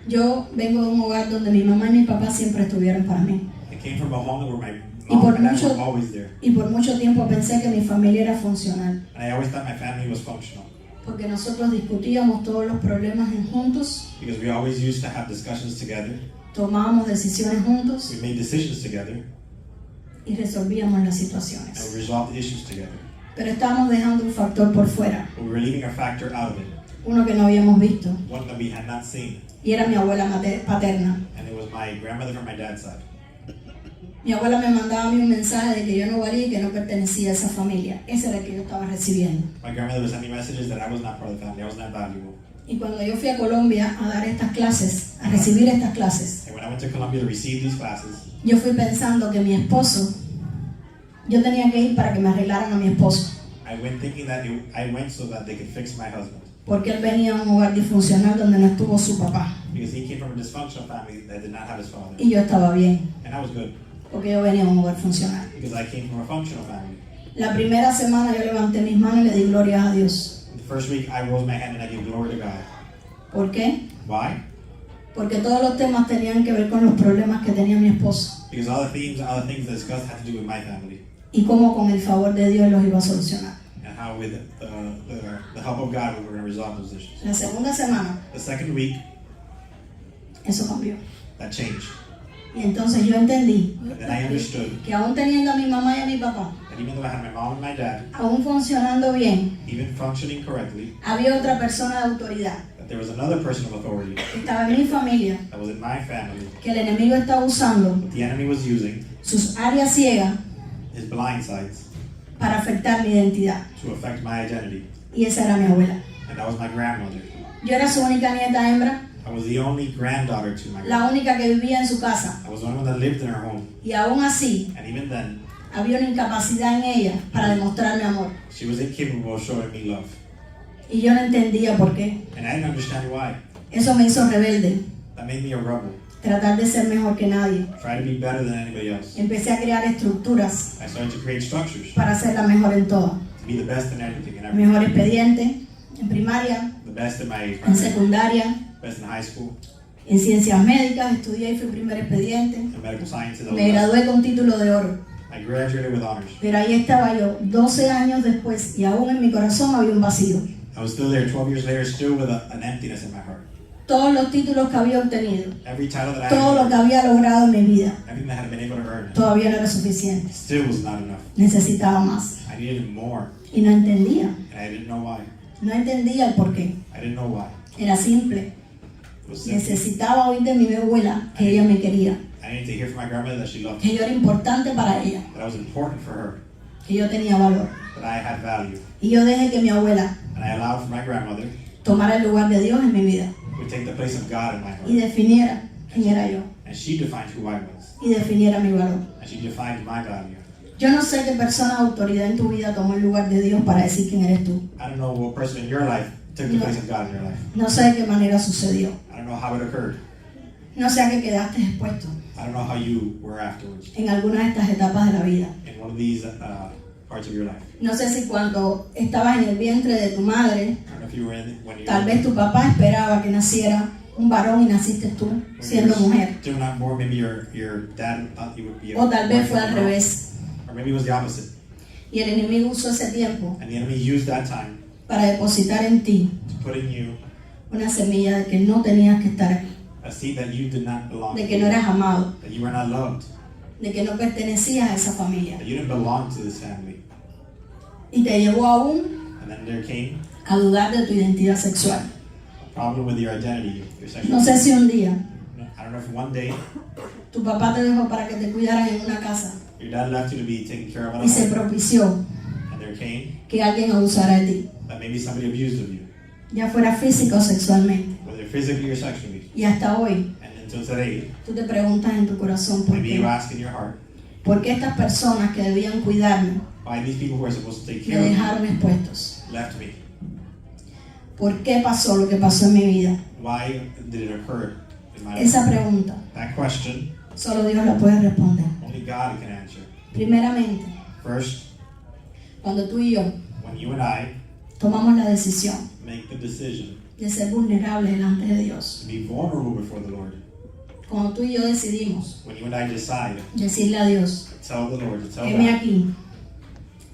Yo vengo de un hogar donde mi mamá y mi papá siempre estuvieron para mí. I came from a home where my Y mom por and dad mucho- were always there. Y por mucho tiempo pensé que mi familia era funcional, And I always thought my family was functional. porque nosotros discutíamos todos los problemas juntos, Because we always used to have discussions together. tomábamos decisiones juntos We made decisions together. y resolvíamos las And situaciones. we resolved issues together. Pero estábamos dejando un factor por fuera, But we were leaving a factor out of it. uno que no habíamos visto, One that we had not seen. y era mi abuela paterna. And it was my grandmother from my dad's side. Mi abuela me mandaba a mí un mensaje de que yo no valía y que no pertenecía a esa familia. Ese era el que yo estaba recibiendo. My grandmother was sending messages that I was not part of the family. I was not valuable. Y cuando yo fui a Colombia a dar estas clases, a recibir estas clases, And when I went to Colombia to receive these classes, yo fui pensando que mi esposo, yo tenía que ir para que me arreglaran a mi esposo. I I went thinking that I went so that they could fix my husband. Porque él venía de un hogar disfuncional donde no estuvo su papá. Because he came from a dysfunctional family that did not have his father. Y yo estaba bien, And I was good. porque yo venía de un hogar funcional. Because I came from a functional family. La primera semana yo levanté mis manos y le di gloria a Dios. The first week I rose my hand and I gave glory to God. ¿Por qué? Why? Porque todos los temas tenían que ver con los problemas que tenía mi esposo. Because all the things discussed had to do with my family. Y cómo con el favor de Dios los iba a solucionar. And how with the help of God we were going to resolve those issues. La segunda semana, The second week, eso cambió. that changed. Y entonces yo entendí And then I understood que aún teniendo a mi mamá y a mi papá, that even though I had my mom and my dad, aún funcionando bien, even functioning correctly, había otra persona de autoridad that there was another person of authority que estaba en mi familia, that was in my family, que el enemigo estaba usando that the enemy was using sus áreas ciegas his blind sides para afectar mi identidad. to affect my identity. Y esa era mi abuela. And that was my grandmother. Yo era su única nieta hembra, I was the only granddaughter to my la grandmother. única que vivía en su casa. I was the only one that lived in her home. Y aún así, And even then, había una incapacidad en ella para demostrarme amor. she was incapable of showing me love. Y yo no entendía por qué. And I didn't understand why. Eso me hizo rebelde, That made me a rebel. tratar de ser mejor que nadie. Try to be better than anybody else. Empecé a crear estructuras I started to create structures para ser la mejor en todo. to be the best in everything and everything. Mejor expediente en primaria, The best in my en primary, secundaria, best in high school, en ciencias médicas, estudié y fui primer expediente. in medical sciences. I was Me best. gradué con título de oro. I graduated with honors. Pero ahí estaba yo, 12 años después, y aún en mi corazón había un vacío. I was still there 12 years later, still with an emptiness in my heart. Todos los títulos que había obtenido, Every title that I todo lo had, que había logrado en mi vida, everything that I had been able to earn, todavía no era suficiente. still was not enough. Necesitaba más. I needed more, Y no entendía. and I didn't know why. No entendía el por qué. I didn't know why. Era simple. It was simple. Necesitaba oír de mi abuela que ella me quería, I needed to hear from my grandmother that she loved que me, yo era importante para ella, that I was important for her, que yo tenía valor. that I had value. Y yo dejé que mi abuela And I allowed for my grandmother tomara el lugar de Dios en mi vida to take the place of God in my y heart. definiera quién era yo And she defined who I was. y definiera mi valor. And she defined my value. Yo no sé qué persona de autoridad en tu vida tomó el lugar de Dios para decir quién eres tú. I don't know what person in your life took the No. place of God in your life. No sé de qué manera sucedió. I don't know how it occurred. No sé a qué quedaste expuesto I don't know how you were afterwards en alguna de estas etapas de la vida. in one of these parts of your life. No sé si cuando estabas en el vientre de tu madre, I don't know if you were in when you tal vez tu papá esperaba que naciera un varón y naciste tú siendo mujer. Still not more, maybe your dad thought you would be a O tal vez boy fue from al a girl. revés. Or maybe it was the opposite. Y el enemigo usó ese tiempo And the enemy used that time para depositar en ti to put in you una semilla de que no tenías que estar aquí, a seed that you did not belong de to, que no eras amado, that you were not loved, de que no pertenecías a esa familia. that you didn't belong to this family. Y te llevó aún And then there came a dudar de tu identidad sexual. a problem with your identity, your sexual. No sé si un día I don't know if one day tu papá te dejó para que te cuidaran en una casa your dad left you to be taken care of at y se home, propició and there came que alguien abusara de ti, that maybe somebody abused of you, ya fuera física o sexualmente. whether physically or sexually. Y hasta hoy And until today, tú te preguntas en tu corazón por maybe you qué. ask in your heart, ¿Por qué estas personas que debían cuidarme why these people who are supposed to take me care of me dejaron expuestos? left me? ¿Por qué pasó lo que pasó en mi vida? Why did it occur in my life? Esa pregunta That question, solo Dios la puede responder. only God can answer. Primeramente, First, cuando tú y yo when you and I tomamos la decisión make the decision de ser vulnerables delante de Dios, to be vulnerable before the Lord, cuando tú y yo decidimos when you and I decide decirle a Dios, to tell the Lord, to tell heme God, aquí,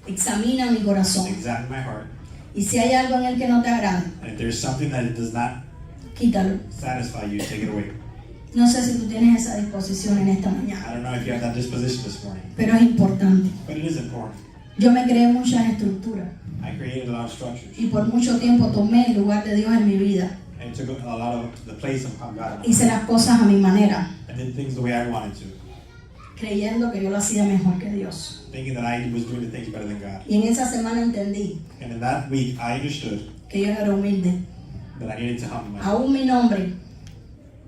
examina mi corazón, examine my heart, y si hay algo en el que no te agrade, and if there's something that does not quítalo. satisfy you, take it away. No sé si tú tienes esa disposición en esta I mañana, don't know if you have that disposition this morning, pero es importante. but it is important. Yo me creé muchas estructuras I created a lot of structures, y por mucho tiempo tomé el lugar de Dios en mi vida. and took a lot of the place of God. Hice las cosas a mi manera, I did things the way I wanted to, creyendo que yo lo hacía mejor que Dios. thinking that I was doing the things better than God. Y en esa semana entendí And in that week, I understood que yo no era humilde. that I needed to humble myself. Aún mi nombre,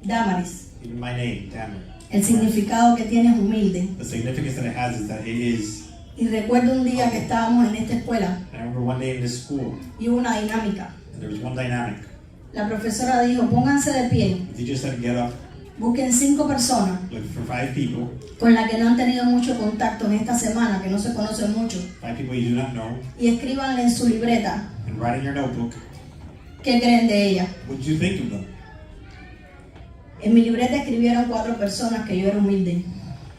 Damaris, Even my name, Tamara, el significado que tiene es humilde. the significance that it has is that it is Y recuerdo un día que estábamos en esta escuela And I remember one day in this school, y hubo una dinámica. and there was one dynamic. La profesora dijo, pónganse de pie, The teacher said, get up, busquen 5 personas look for 5 people, con las que no han tenido mucho contacto en esta semana, que no se conocen mucho, 5 people you do not know, y escríbanle en su libreta and write in your notebook, qué creen de ella. what did you think of them? En mi libreta escribieron 4 personas que yo era humilde. In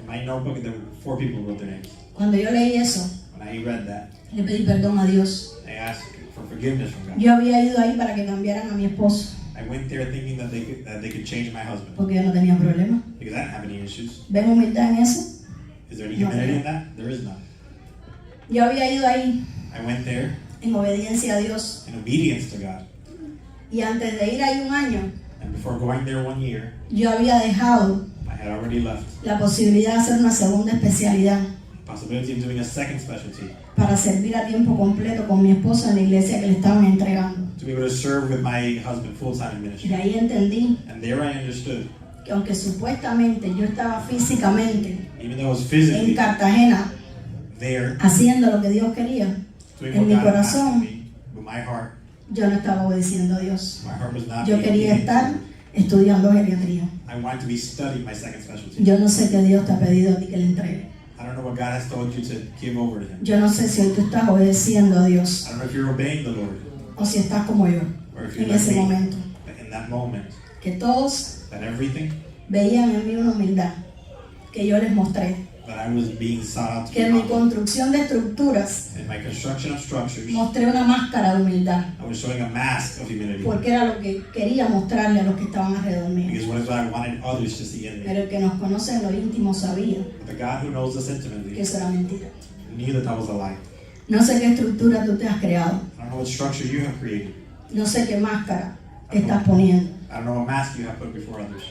my notebook, there were 4 people who wrote their names. Cuando yo leí eso, When I read that, le pedí perdón a Dios. I asked for forgiveness from God. Yo había ido ahí para que cambiaran a mi esposo, I went there thinking that they could change my husband porque yo no tenía problema. because I didn't have any issues. ¿Ven humildad en eso? Is there any humility in that? There is none. Yo había ido ahí I went there en obediencia a Dios, in obedience to God, y antes de ir ahí un año, and before going there 1 year, yo había dejado I had already left. la posibilidad de hacer una segunda especialidad Possibility of doing a second specialty para servir a tiempo completo con mi esposa en la iglesia que le estaban entregando. to be able to serve with my husband full-time in Y ministry. ahí entendí And there I understood, que aunque supuestamente yo estaba físicamente even though I was en physically Cartagena there haciendo lo que Dios quería, doing en what mi God had asked corazón of me, with my heart yo no estaba obedeciendo a Dios. was not Yo being quería obedient. estar estudiando geriatría. I wanted to be studying my second specialty. Yo no sé qué Dios te ha pedido a ti que le entregue. I don't know what God has told you to give over to Him. Yo no sé si hoy tú estás obedeciendo a Dios I don't know if you're obeying the Lord o si estás como yo or if you're en like ese me momento. in that moment. Que todos That everything veían en mí una humildad que yo les mostré. that I was being sought out to Que be en mi humble. construcción de estructuras In my construction of structures, mostré una máscara de humildad. I was showing a mask of humility Porque era lo que quería mostrarle a los que estaban alrededor mío. because what is what I wanted others to see in me. Pero el que nos conoce en lo íntimo sabía But the God who knows us que intimately eso era mentira. knew that that was a lie. No sé qué estructura tú te has creado. I don't know what structure you have created. No sé qué máscara te estás poniendo. I don't know what mask you have put before others.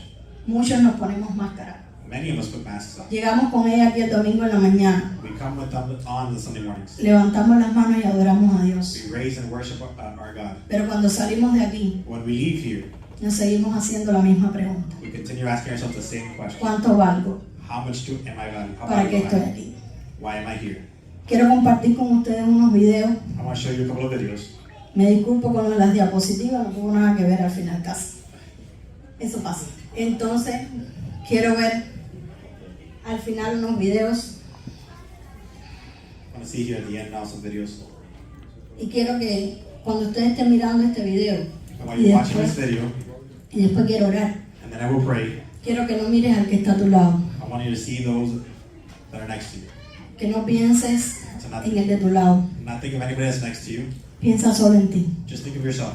Muchos nos ponemos máscara. Many of us put masks on. Llegamos con ella aquí el domingo en la mañana. We come with them on the Sunday mornings. Levantamos las manos y adoramos a Dios. We raise and worship our God. Pero cuando salimos de aquí, When we leave here, nos seguimos haciendo la misma pregunta. we continue asking ourselves the same question. ¿Cuánto valgo? How much am I valued? How ¿Para qué valuable estoy am I? aquí? Why am I here? Quiero compartir con ustedes unos videos. I want to show you a couple of videos. Me disculpo con las diapositivas, no tuvo nada que ver al final casi. Eso pasa. Entonces, quiero ver al final unos videos I want to see here at the end now some videos. y quiero que cuando ustedes estén mirando este video And while y you're watching this después, video, y después quiero orar, and then I will pray, quiero que no mires al que está a tu lado, I want you to see those that are next to you. que no pienses en el de tu lado, Not think of anybody else next to you. piensa solo en ti, Just think of yourself.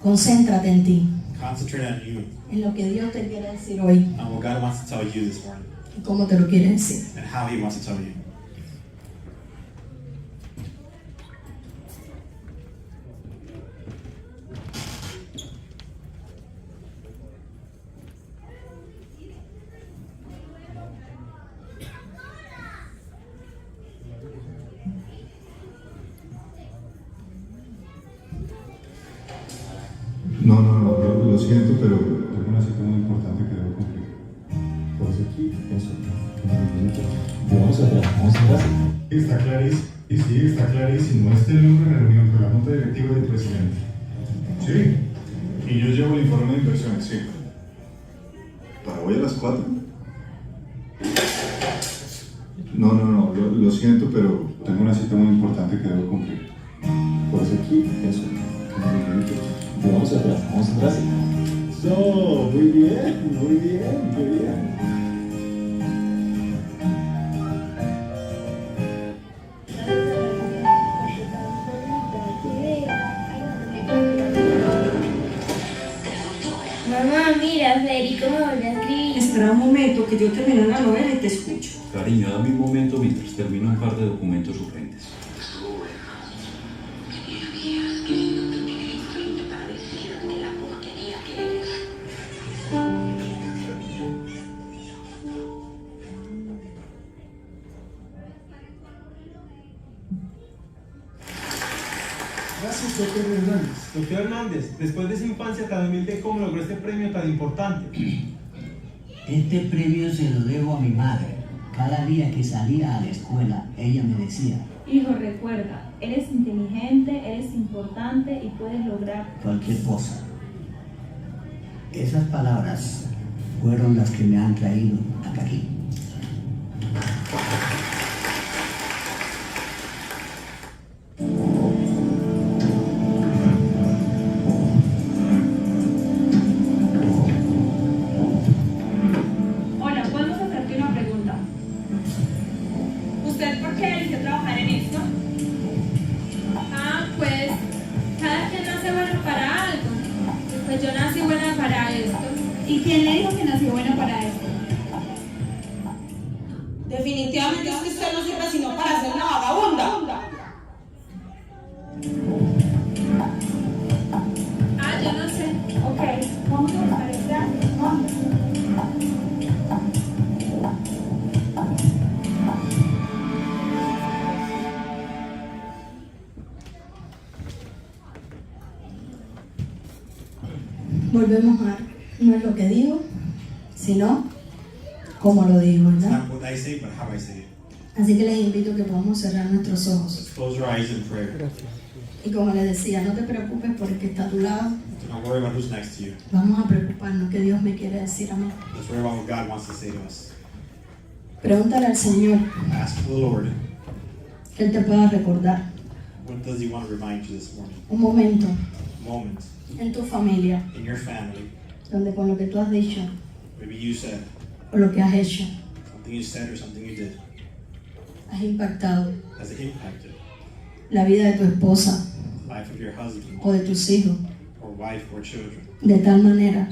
concéntrate en ti, Concentrate on you en lo que Dios te quiere decir hoy and what God wants to tell you this morning y cómo te lo quiere decir. and how He wants to tell you. No, lo siento, pero tengo una cita muy importante que debo cumplir. Por eso aquí, eso. Vamos atrás. Está clarísimo, y sí, está clarísimo. Este es el número de reunión con la junta directiva del presidente. Sí, y yo llevo el informe de inversiones, sí. ¿Para hoy a las 4? No, lo siento, pero tengo una cita muy importante que debo cumplir. Por eso aquí, eso. Vamos atrás. So, muy bien, qué bien. Mamá, mira, Federico me volvió a escribir. Espera un momento que yo termine la novela y te escucho. Cariño, dame un momento mientras termino un par de documentos urgentes. Gracias, doctor Hernández. Doctor Hernández, después de esa infancia tan humilde, ¿cómo logró este premio tan importante? Este premio se lo debo a mi madre, Cada día que salía a la escuela, ella me decía, Hijo, recuerda, eres inteligente, eres importante y puedes lograr. cualquier cosa. Esas palabras fueron las que me han traído hasta aquí. Hola, ¿podemos hacerte una pregunta? ¿Usted por qué eligió trabajar en esto? Pues cada quien nace bueno para algo. Pues yo nací buena para esto. ¿Y quién le dijo que nació buena para esto? Definitivamente es que usted no sirve sino para ser una vagabunda. Yo no sé. Ok, vamos a buscar este año. Vamos. Volvemos a, no es lo que digo, sino como lo digo, It's ¿verdad? not what I say, but how I say it. Así que les invito a que podamos cerrar nuestros ojos. Let's close your eyes in prayer. Y como les decía, no te preocupes por el que está a tu lado. Do not worry about who's next to you. Vamos a preocuparnos que Dios me quiere decir a mí. Let's worry about what God wants to say to us. Pregúntale al Señor Ask the Lord, que Él te pueda recordar what does He want to remind you this morning? un momento Moment en tu familia in your family. donde con lo que tú has dicho Maybe you said o lo que has hecho something you said or something you did has impactado has impacted la vida de tu esposa the life of your husband o de tus hijos or wife or children de tal manera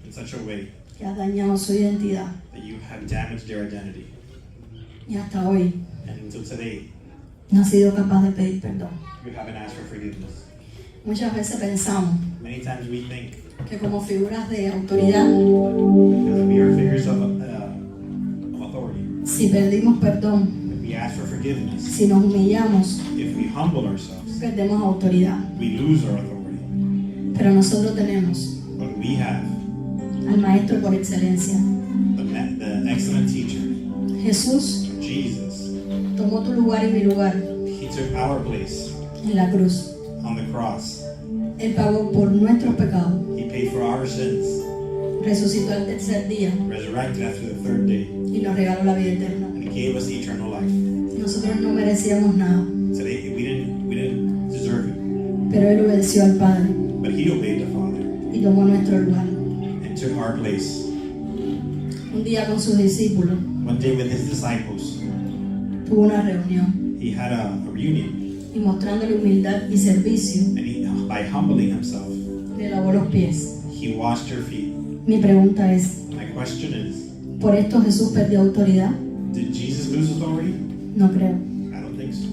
in such a way que has dañado su identidad that you have damaged their identity. y hasta hoy And until today, no has sido capaz de pedir perdón. you haven't asked for forgiveness. Muchas veces pensamos Many times we think que como figuras de autoridad, because we are figures of authority, si pedimos perdón, if we ask for forgiveness, si nos humillamos, if we humble ourselves, perdemos autoridad. we lose our authority. Pero nosotros tenemos But we have al Maestro por excelencia. the excellent teacher, Jesús Jesus. tomó tu lugar y mi lugar He took our place en la cruz. on the cross. Él pagó por nuestros pecados, He paid for our sins, resucitó al tercer día resurrected after the third day, y nos regaló la vida eterna. and He gave us eternal life. Nosotros no merecíamos nada, Today we didn't deserve it, pero Él obedeció al Padre but He obeyed the Father y tomó nuestro lugar. and took our place. Un día con sus discípulos One day with His disciples, tuvo una reunión He had a reunion, y mostrándole humildad y servicio, and by humbling Himself, le lavó los pies. He washed your feet. Mi pregunta es, My question is, ¿por esto Jesús perdió autoridad? did Jesus lose authority? No creo. I don't think so.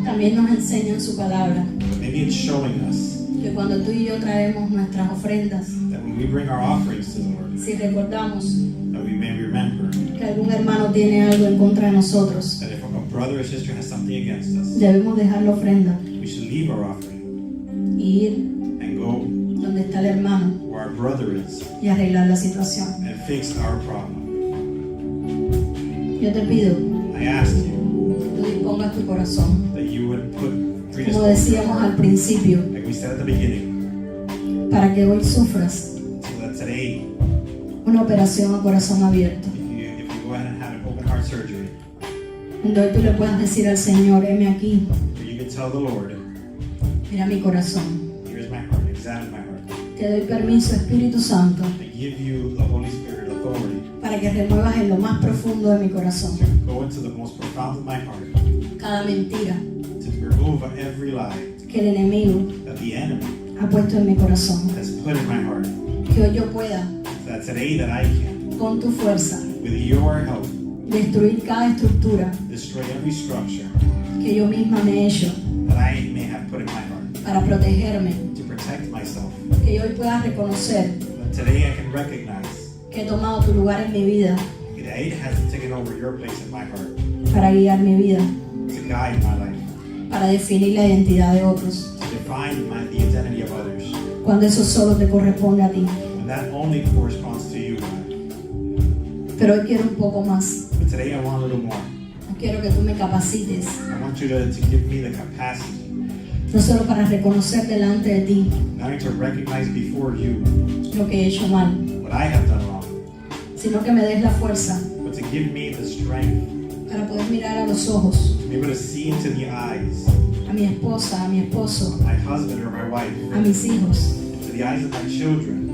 También nos enseña en su palabra Maybe it's showing us que cuando tú y yo traemos nuestras ofrendas, that when we bring our offerings to the Lord, si recordamos that we may remember que algún hermano tiene algo en contra de nosotros, that if a brother or sister has something against us, debemos dejar la ofrenda we should leave our offering y ir and go donde está el hermano where our brother is y arreglar la situación. and fix our problem. Yo te pido I ask you que tú dispongas tu corazón. that you would Como decíamos al principio, like we said at the beginning, para que hoy sufras so that today, una operación a corazón abierto, if you go ahead and have an open heart surgery, donde hoy tú le puedas decir al Señor, heme aquí, where you can tell the Lord, mira mi corazón. here's my heart, examine my heart. Te doy permiso, Espíritu Santo, I give you the Holy Spirit authority para que remuevas en lo más profundo de mi corazón to go into the most profound of my heart, cada mentira to remove every lie que el enemigo that the enemy ha puesto en mi corazón. has put in my heart, Que hoy yo pueda, so that today that I can, con tu fuerza, with your help, destruir cada estructura destroy every structure que yo misma me he hecho that I may have put in my heart para protegerme. to protect myself. Que yo hoy pueda reconocer That today I can recognize que he tomado tu lugar en mi vida that it has taken over your place in my heart para guiar mi vida, to guide my life, para definir la identidad de otros, to define the identity of others, cuando eso solo te corresponde a ti. when that only corresponds to you, God. Pero hoy quiero un poco más. But today I want a little more. Quiero que tú me capacites, I want you to give me the capacity, no solo para reconocer delante de ti not only to recognize before you lo que he hecho mal, what I have done wrong, sino que me des la fuerza but to give me the strength para poder mirar a los ojos to be able to see into the eyes a mi esposa, a mi esposo, of my husband or my wife, a mis hijos. to the eyes of my children.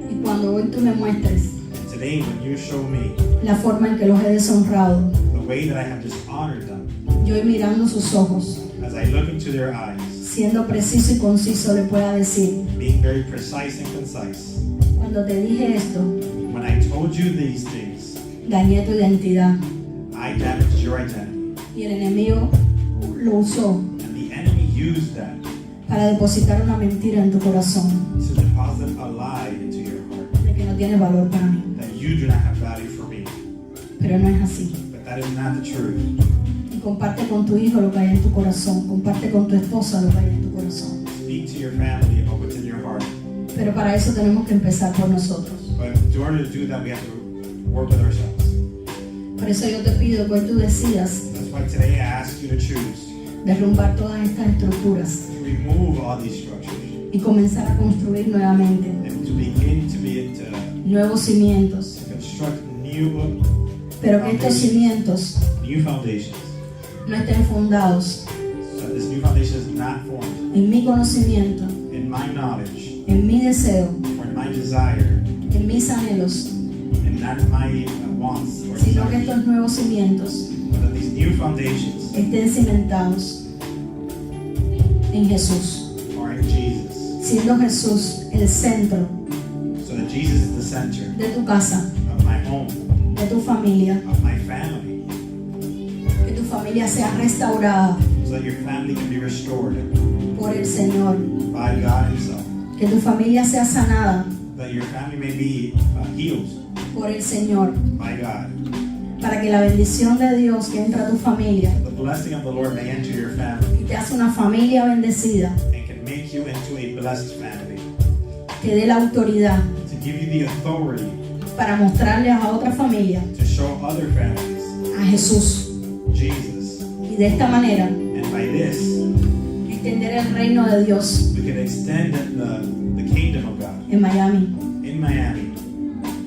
Y cuando hoy tú me muestres And today, when you show me la forma en que los he deshonrado, the way that I have dishonored them, yo hoy mirando sus ojos, as I look into their eyes, siendo preciso y conciso, le pueda decir: being very precise and concise, cuando te dije esto, when I told you these things, dañé tu identidad I damaged your identity. y el enemigo lo usó And the enemy used that para depositar una mentira en tu corazón to deposit a lie into your heart, de que no tienes valor para mí. that you do not have value for me. Pero no es así. But that is not the truth. Y comparte con tu hijo lo que hay en tu corazón, comparte con tu esposa lo que hay en tu corazón. Speak to your family about what's in your heart. Pero para eso tenemos que empezar por nosotros. But in order to do that, we have to work with ourselves. Por eso yo te pido que hoy tú decidas That's why today I ask you to choose derrumbar todas estas estructuras to remove all these structures y comenzar a construir nuevamente and to begin to be able to nuevos cimientos. construct new Pero que estos cimientos foundations. no estén fundados So this new foundation is not formed en mi conocimiento, in my knowledge en mi deseo, or in my desire en mis anhelos, and not in my wants or sino que desires, estos nuevos cimientos but that these new foundations estén cimentados en Jesús, are in Jesus. siendo Jesús el centro So that Jesus is the center de tu casa, of my home, de tu familia, of my family, que tu familia sea restaurada so that your family can be restored por el Señor, by God Himself, que tu familia sea sanada that your family may be healed por el Señor, by God. para que la bendición de Dios que entra a tu familia The blessing of the Lord may enter your family y te hace una familia bendecida, and can make you into a blessed family, te dé la autoridad to give you the authority para mostrarle a otra familia to show other families a Jesús Jesus. y de esta manera And by this, extender el reino de Dios we can extend the kingdom of God en Miami, in Miami,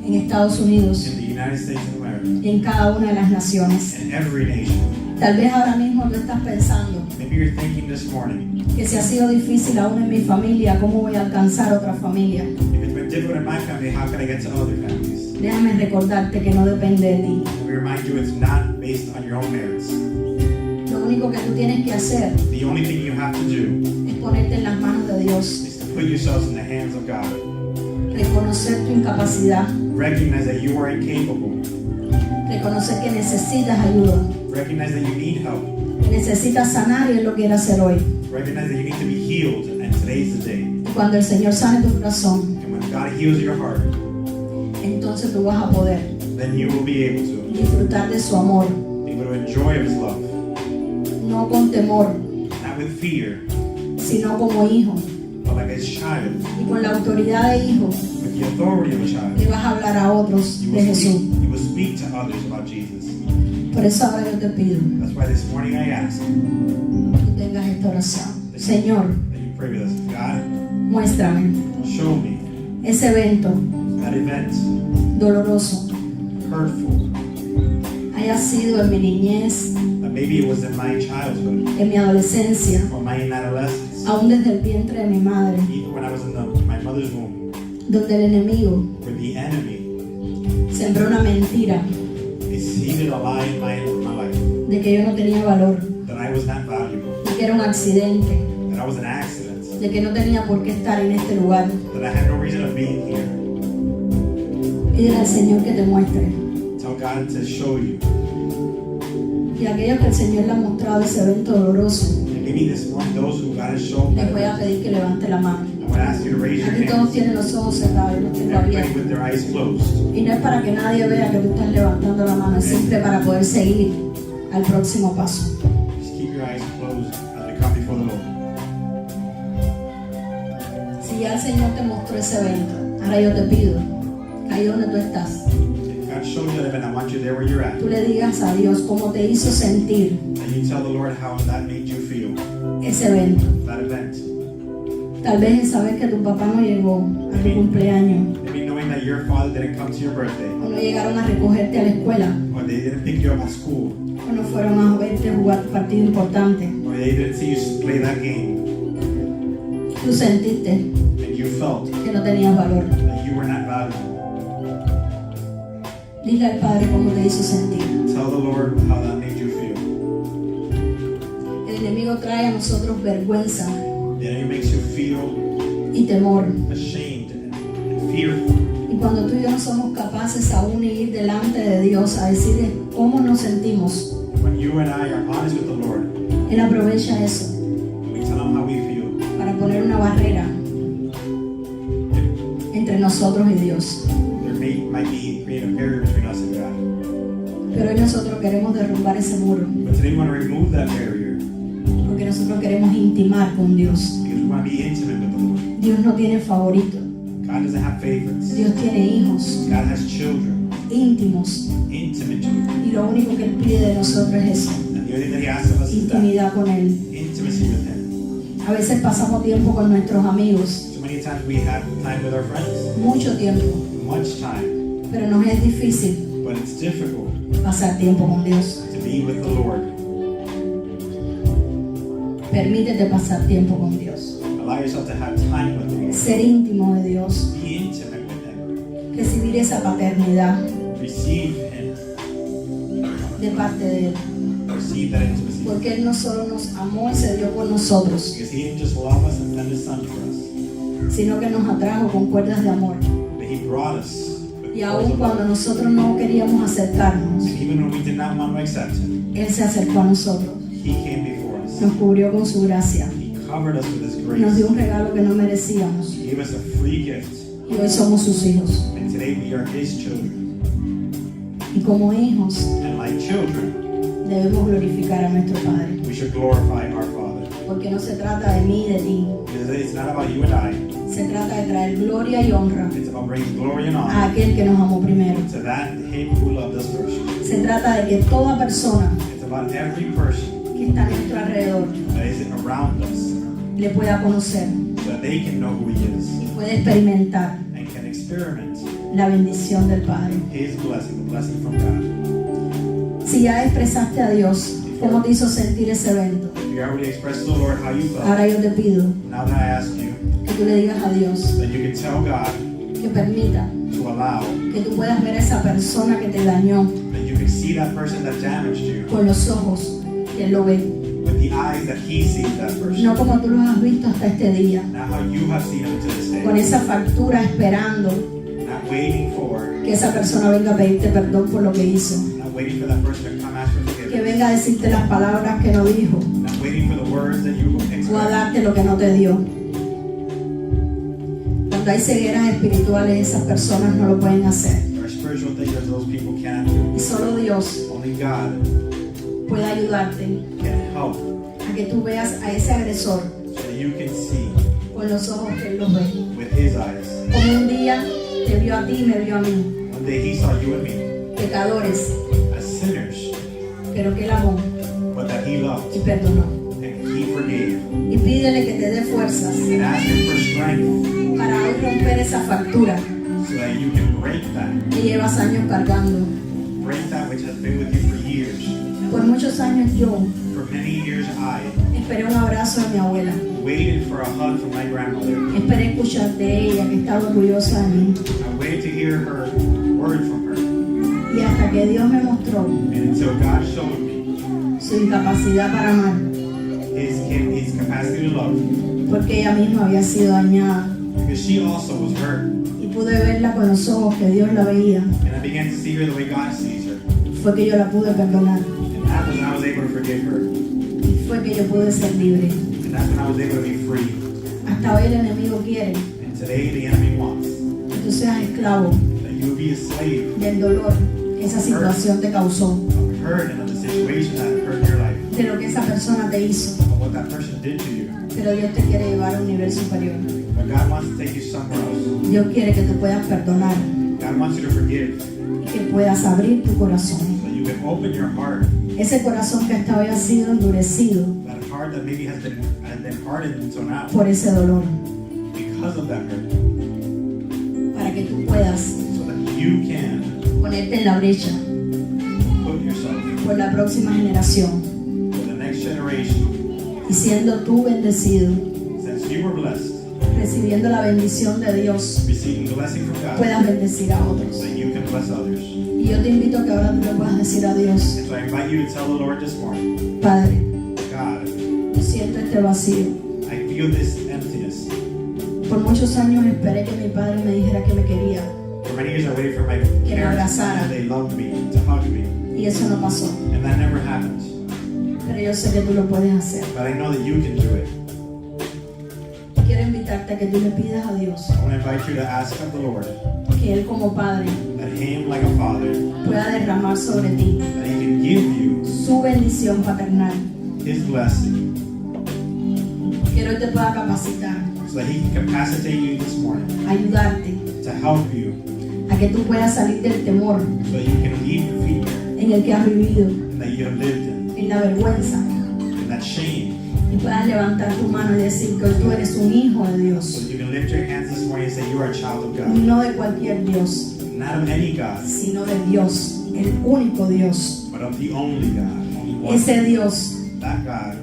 en Estados Unidos in the United States of America, y en cada una de las naciones. in every nation. Tal vez ahora mismo tú estás pensando Maybe you're thinking this morning, que si ha sido difícil aún en mi familia, ¿cómo voy a alcanzar otra familia? if it's been difficult in my family, how can I get to other families? Déjame recordarte que no depende de ti. Let me remind you, it's not based on your own merits. Lo único que tú tienes que hacer The only thing you have to do es ponerte en las manos de Dios, is to put yourselves in the hands of God. reconocer tu incapacidad, Recognize that you are incapable. reconocer que necesitas ayuda, Recognize that you need help. que necesitas sanar y Él lo quiere hacer hoy. Recognize that you need to be healed, and today's the day. Y cuando el Señor sane tu corazón, And when God heals your heart, entonces tú vas a poder then you will be able to disfrutar de su amor, be able to enjoy His love, no con temor, not with fear, sino como hijo, but like a child, y con la autoridad de hijo with the authority of a child. le vas a hablar a otros You de will Jesús. speak to others about Jesus. Por eso ahora yo te pido That's why this morning I ask que tengas esta oración. Señor, that you pray with us. God, muéstrame show me ese evento that event, doloroso, hurtful, haya sido en mi niñez, that maybe it was in my childhood en mi adolescencia, or my adolescence, aún desde el vientre de mi madre, even when I was in my mother's womb, donde el enemigo where the enemy sembró una mentira seeded a lie in my life, de que yo no tenía valor, that I was not valuable, de que era un accidente, that I was an accident, de que no tenía por qué estar en este lugar. that I had no reason of being here. Pídele al Señor que te muestre. Tell God to show you. Y aquellos que el Señor le ha mostrado ese evento doloroso, And maybe this morning, those who God has shown les voy a that, pedir que levante la mano. I want to ask you to raise your Aquí todos hands. tienen los ojos cerrados, yo los tengo Everybody abiertos. with their eyes closed. Y no es para que nadie vea que tú estás levantando la mano, es simple para poder seguir al próximo paso. Just keep your eyes closed as we come before the Lord. Si ya el Señor te mostró ese evento, ahora yo te pido, ahí donde tú estás, If God shows you that event, I want you there where you're at. tú le digas a Dios cómo te hizo sentir And you tell the Lord how that made you feel, ese evento. that event. Tal vez el saber que tu papá no llegó a tu cumpleaños, Maybe knowing that your father didn't come to your birthday, o no llegaron a recogerte a la escuela, or they didn't pick you up at school, o no fueron a verte jugar tu partido importante. or they didn't see you play that game, Tú sentiste and you felt que no tenías valor. that you were not valuable. Dile al Padre cómo te hizo sentir. Tell the Lord how that made you feel. El enemigo trae a nosotros vergüenza The enemy makes you feel y temor. ashamed and fearful. Y cuando tú y yo no somos capaces aún de ir delante de Dios a decirle cómo nos sentimos, When you and I are honest with the Lord, Él aprovecha eso we tell him how we feel. para poner una barrera entre nosotros y Dios. There might be create a barrier between us and God. Pero hoy nosotros queremos derrumbar ese muro But today we want to remove that barrier porque nosotros queremos intimar con Dios. because we want to be intimate with the Lord. Dios no tiene favorito. God doesn't have favorites. Dios tiene hijos God has children, íntimos intimate children. y lo único que Él pide de nosotros es eso, And the only thing that He asks of us is that intimidad con Él. intimacy with Him. A veces pasamos tiempo con nuestros amigos, So many times we have time with our friends, mucho tiempo, much time, pero nos es difícil but it's difficult pasar tiempo con Dios. to be with the Lord. Permítete pasar tiempo con Dios, Allow yourself to have time with the Lord. ser íntimo de Dios, Be intimate with Him. recibir esa paternidad Receive Him. de parte de Él, Receive that intimacy. porque Él no solo nos amó y se dio por nosotros, Because He didn't just love us and send His Son for us, sino que nos atrajo con cuerdas de amor. but He brought us with Y cords aun of cuando love. nosotros no queríamos acercarnos, And even when we did not want to accept Him, Él se acercó a nosotros, He came before us. nos cubrió con su gracia, He covered us with His nos dio grace. un regalo que no merecíamos He gave us a free gift. y hoy somos sus hijos. And today we are His children. Y como hijos And like children, debemos glorificar a nuestro Padre, we should glorify our Father. porque no se trata de mí y de ti, Because it's not about you and I. se trata de traer gloria y honra It's about bringing glory and a honor aquel que nos amó primero. to that Him who loved us first. Se trata de que toda persona It's about every person que está a nuestro alrededor that is around us le pueda conocer so that they can know who He is y pueda experimentar and can experiment la bendición del Padre. His blessing, the blessing from God. Si ya expresaste a Dios cómo te hizo sentir ese evento, If you already expressed to the Lord how you felt, ahora yo te pido now that I ask you que tú le digas a Dios that you can tell God que permita to allow que tú puedas ver a esa persona que te dañó that you can see that person that damaged you con los ojos que Él lo ve, with the eyes that He sees that person. no como tú los has visto hasta este día, Not how you have seen Him to this day. con esa factura esperando Not waiting for, que esa persona venga a pedirte perdón por lo que hizo, not waiting for that person to come ask for que forgiveness. venga a decirte las palabras que no dijo Not waiting for the words that you o a expect. darte lo que no te dio. Cuando hay cegueras espirituales, esas personas no lo pueden hacer. Or spiritual things that those people can't do. Y solo Dios Only God puede ayudarte can help a que tú veas a ese agresor so that you can see con los ojos que Él los ve. with His eyes. Como un día te vio a ti y me vio a mí, One day He saw you and me pecadores, as sinners, pero que Él amó but that He loved y perdonó. and He forgave. Y pídele que te dé fuerzas And ask Him for strength para hoy romper esa factura so that you can break that. que llevas años cargando. Break that which has been with you for years. Por muchos años yo For many years I esperé un abrazo de mi abuela, waited for a hug from my grandmother. esperé escuchar de ella que estaba orgullosa de mí. I waited to hear her word from her. Y hasta que Dios me mostró And until God showed me su incapacidad para amar, his capacity to love. porque ella misma había sido dañada, Because she also was hurt. y pude verla con los ojos que Dios la veía, And I began to see her the way God sees her. fue que yo la pude perdonar, And that was when I was able to forgive her. y fue que yo pude ser libre. And that's when I was able to be free. Hasta hoy el enemigo quiere And today the enemy wants que tú seas esclavo that you be a slave del dolor que esa situación te causó, of hurt and of the situation that occurred in your life. de lo que esa persona te hizo. Of what that person did to you. Pero Dios te quiere llevar a un nivel superior. But God wants to take you somewhere else. Dios quiere que tú puedas perdonar God wants you to forgive, y que puedas abrir tu corazón. so that you can open your heart, Ese corazón que hasta hoy ha sido endurecido that heart that maybe has been hardened until now por ese dolor, because of that hurt, para que tú puedas so that you can ponerte en la brecha put yourself por la próxima generación for the next generation. y siendo tú bendecido, Since you were blessed, recibiendo la bendición de Dios, receiving blessing from God, puedas bendecir a otros. so that you can bless others. Y yo te invito a que ahora tú le puedas decir a Dios: And so I invite you to tell the Lord this morning, Padre, God, yo siento este vacío. I feel this emptiness. Por muchos años esperé que mi padre me dijera que me quería, For many years I waited for my me parents to abrazara. say they loved me, to hug me, y eso no pasó. and that never happened. Pero yo sé que tú lo puedes hacer. But I know that you can do it. Quiero invitarte a que tú le pidas a Dios I want to invite you to ask of the Lord que Él como Padre that Him, like a father, pueda derramar sobre ti that He can give you su bendición paternal. His blessing, Quiero que te pueda capacitar, so that He can capacitate you this morning ayudarte to help you, a que tú puedas salir del temor so that you can leave the fear en el que has vivido, that you have lived en la vergüenza, in that shame, y puedas levantar tu mano y decir que hoy tú eres un hijo de so Dios, that you can lift your hands this morning and say you are a child of God, no de cualquier Dios, not of any God, sino de Dios, el único Dios, but of the only God, only one. ese Dios That God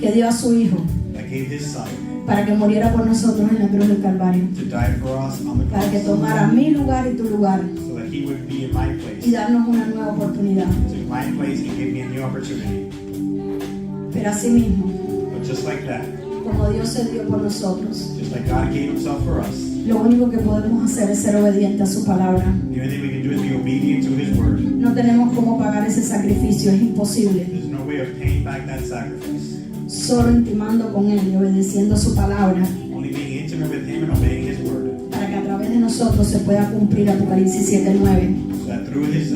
que dio a su Hijo that gave His Son para que muriera por nosotros en la cruz del Calvario, to die for us on the para que cross, tomara mi lugar y tu lugar so that He would be in my y place, darnos una nueva oportunidad. took my place and gave me a new opportunity. Pero asimismo, But just like that, como Dios se dio por nosotros, just like God gave Himself for us, lo único que podemos hacer es ser obedientes a su palabra. the only thing we can do is be obedient to His word. No tenemos cómo pagar ese sacrificio, es imposible. There's no way of paying back that sacrifice. Solo intimando con Él y obedeciendo su palabra, Only being intimate with Him and obeying His word, para que a través de nosotros se pueda cumplir Apocalipsis 7:9, so that through His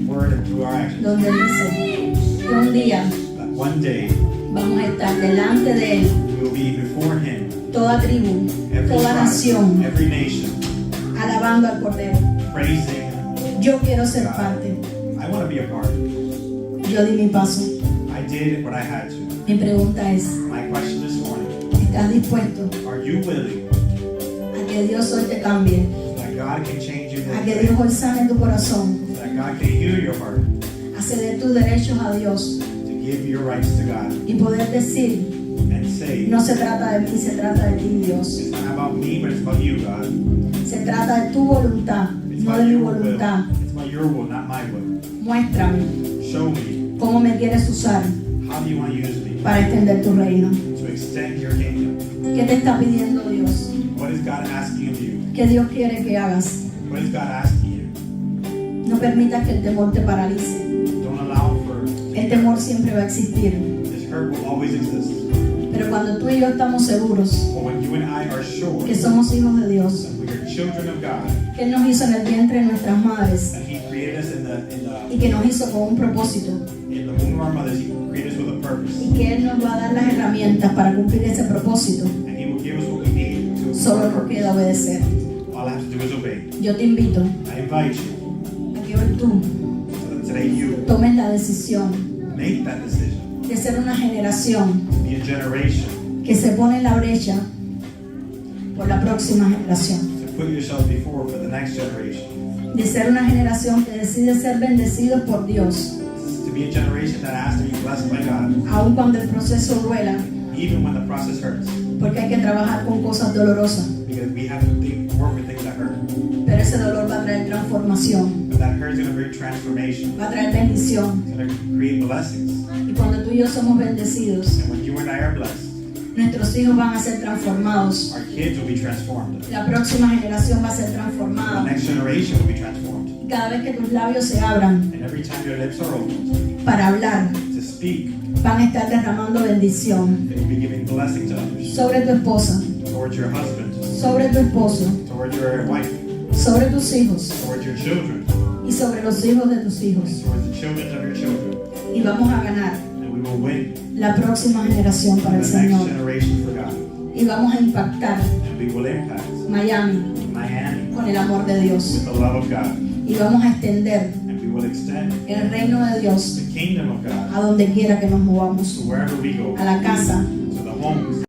word and through our actions, donde dice que un día that one day vamos a estar delante de Él, we will be before Him, toda tribu, every toda tribe, nación, every nation, alabando al Cordero. praising. Yo quiero ser parte. I want to be a part. Yo di mi paso. I did what I had to. Mi pregunta es, My question this morning, ¿estás dispuesto are you willing a que Dios hoy te cambie? so that God can change you A this que day, Dios hoy sane tu corazón, so that God can heal your heart, a ceder tus derechos a Dios to give your rights to God, y poder decir, and say, no se trata de mí, se trata de ti, Dios. it's not about me, but it's about you, God. Se trata de tu voluntad, It's no about de mi your will. voluntad. It's about your will, not my will. Muéstrame Show me, cómo me quieres usar how do you want to use me para extender tu reino. to extend your kingdom? ¿Qué te está pidiendo Dios? What is God asking of you? ¿Qué Dios quiere que hagas? What is God asking you? No permitas que el temor te paralice. Don't allow for El temor siempre va a existir. this hurt will always exist. Pero cuando tú y yo estamos seguros But when you and I are sure que somos hijos de Dios, that we are children of God, que Él nos hizo en el vientre de nuestras madres that He created us y que nos hizo con un propósito, in the womb of our mothers, He created us with a purpose, y que Él nos va a dar las herramientas para cumplir ese propósito, and He will give us what we need to solo our nos purpose. queda obedecer. All I have to do is obey. Yo te invito I invite you a que hoy tú so that today you tomes la decisión make that decision de ser una generación to be a generation, que se pone en la brecha por la próxima generación, to put yourself before for the next generation, de ser una generación que decide ser bendecidos por Dios, to be a generation that has to be blessed by God, aun cuando el proceso duela, even when the process hurts, porque hay que trabajar con cosas dolorosas, because we have to work with things that hurt. pero ese dolor va a traer transformación, But that hurt is going to bring transformation. va a traer bendición, It's going to create blessings. y cuando tú y yo somos bendecidos, And when you and I are blessed, nuestros hijos van a ser transformados, our kids will be transformed. la próxima generación va a ser The transformada, next generation will be transformed. y cada vez que tus labios se abran And every time your lips are opened para hablar, to speak, van a estar derramando bendición they will be giving blessing to others, sobre tu esposa, towards your husband, sobre tu esposo, towards your wife, sobre tus hijos towards your children, y sobre los hijos de tus hijos. and towards the children of your children. Y vamos a ganar And we will win la próxima generación para the el next Señor. generation for God. y vamos a impactar and we will impact Miami Miami con el amor de Dios with the love of God, y vamos a extender and we will extend el reino de Dios the kingdom of God a donde quiera que nos movamos, to wherever we go, a la casa, to the homes,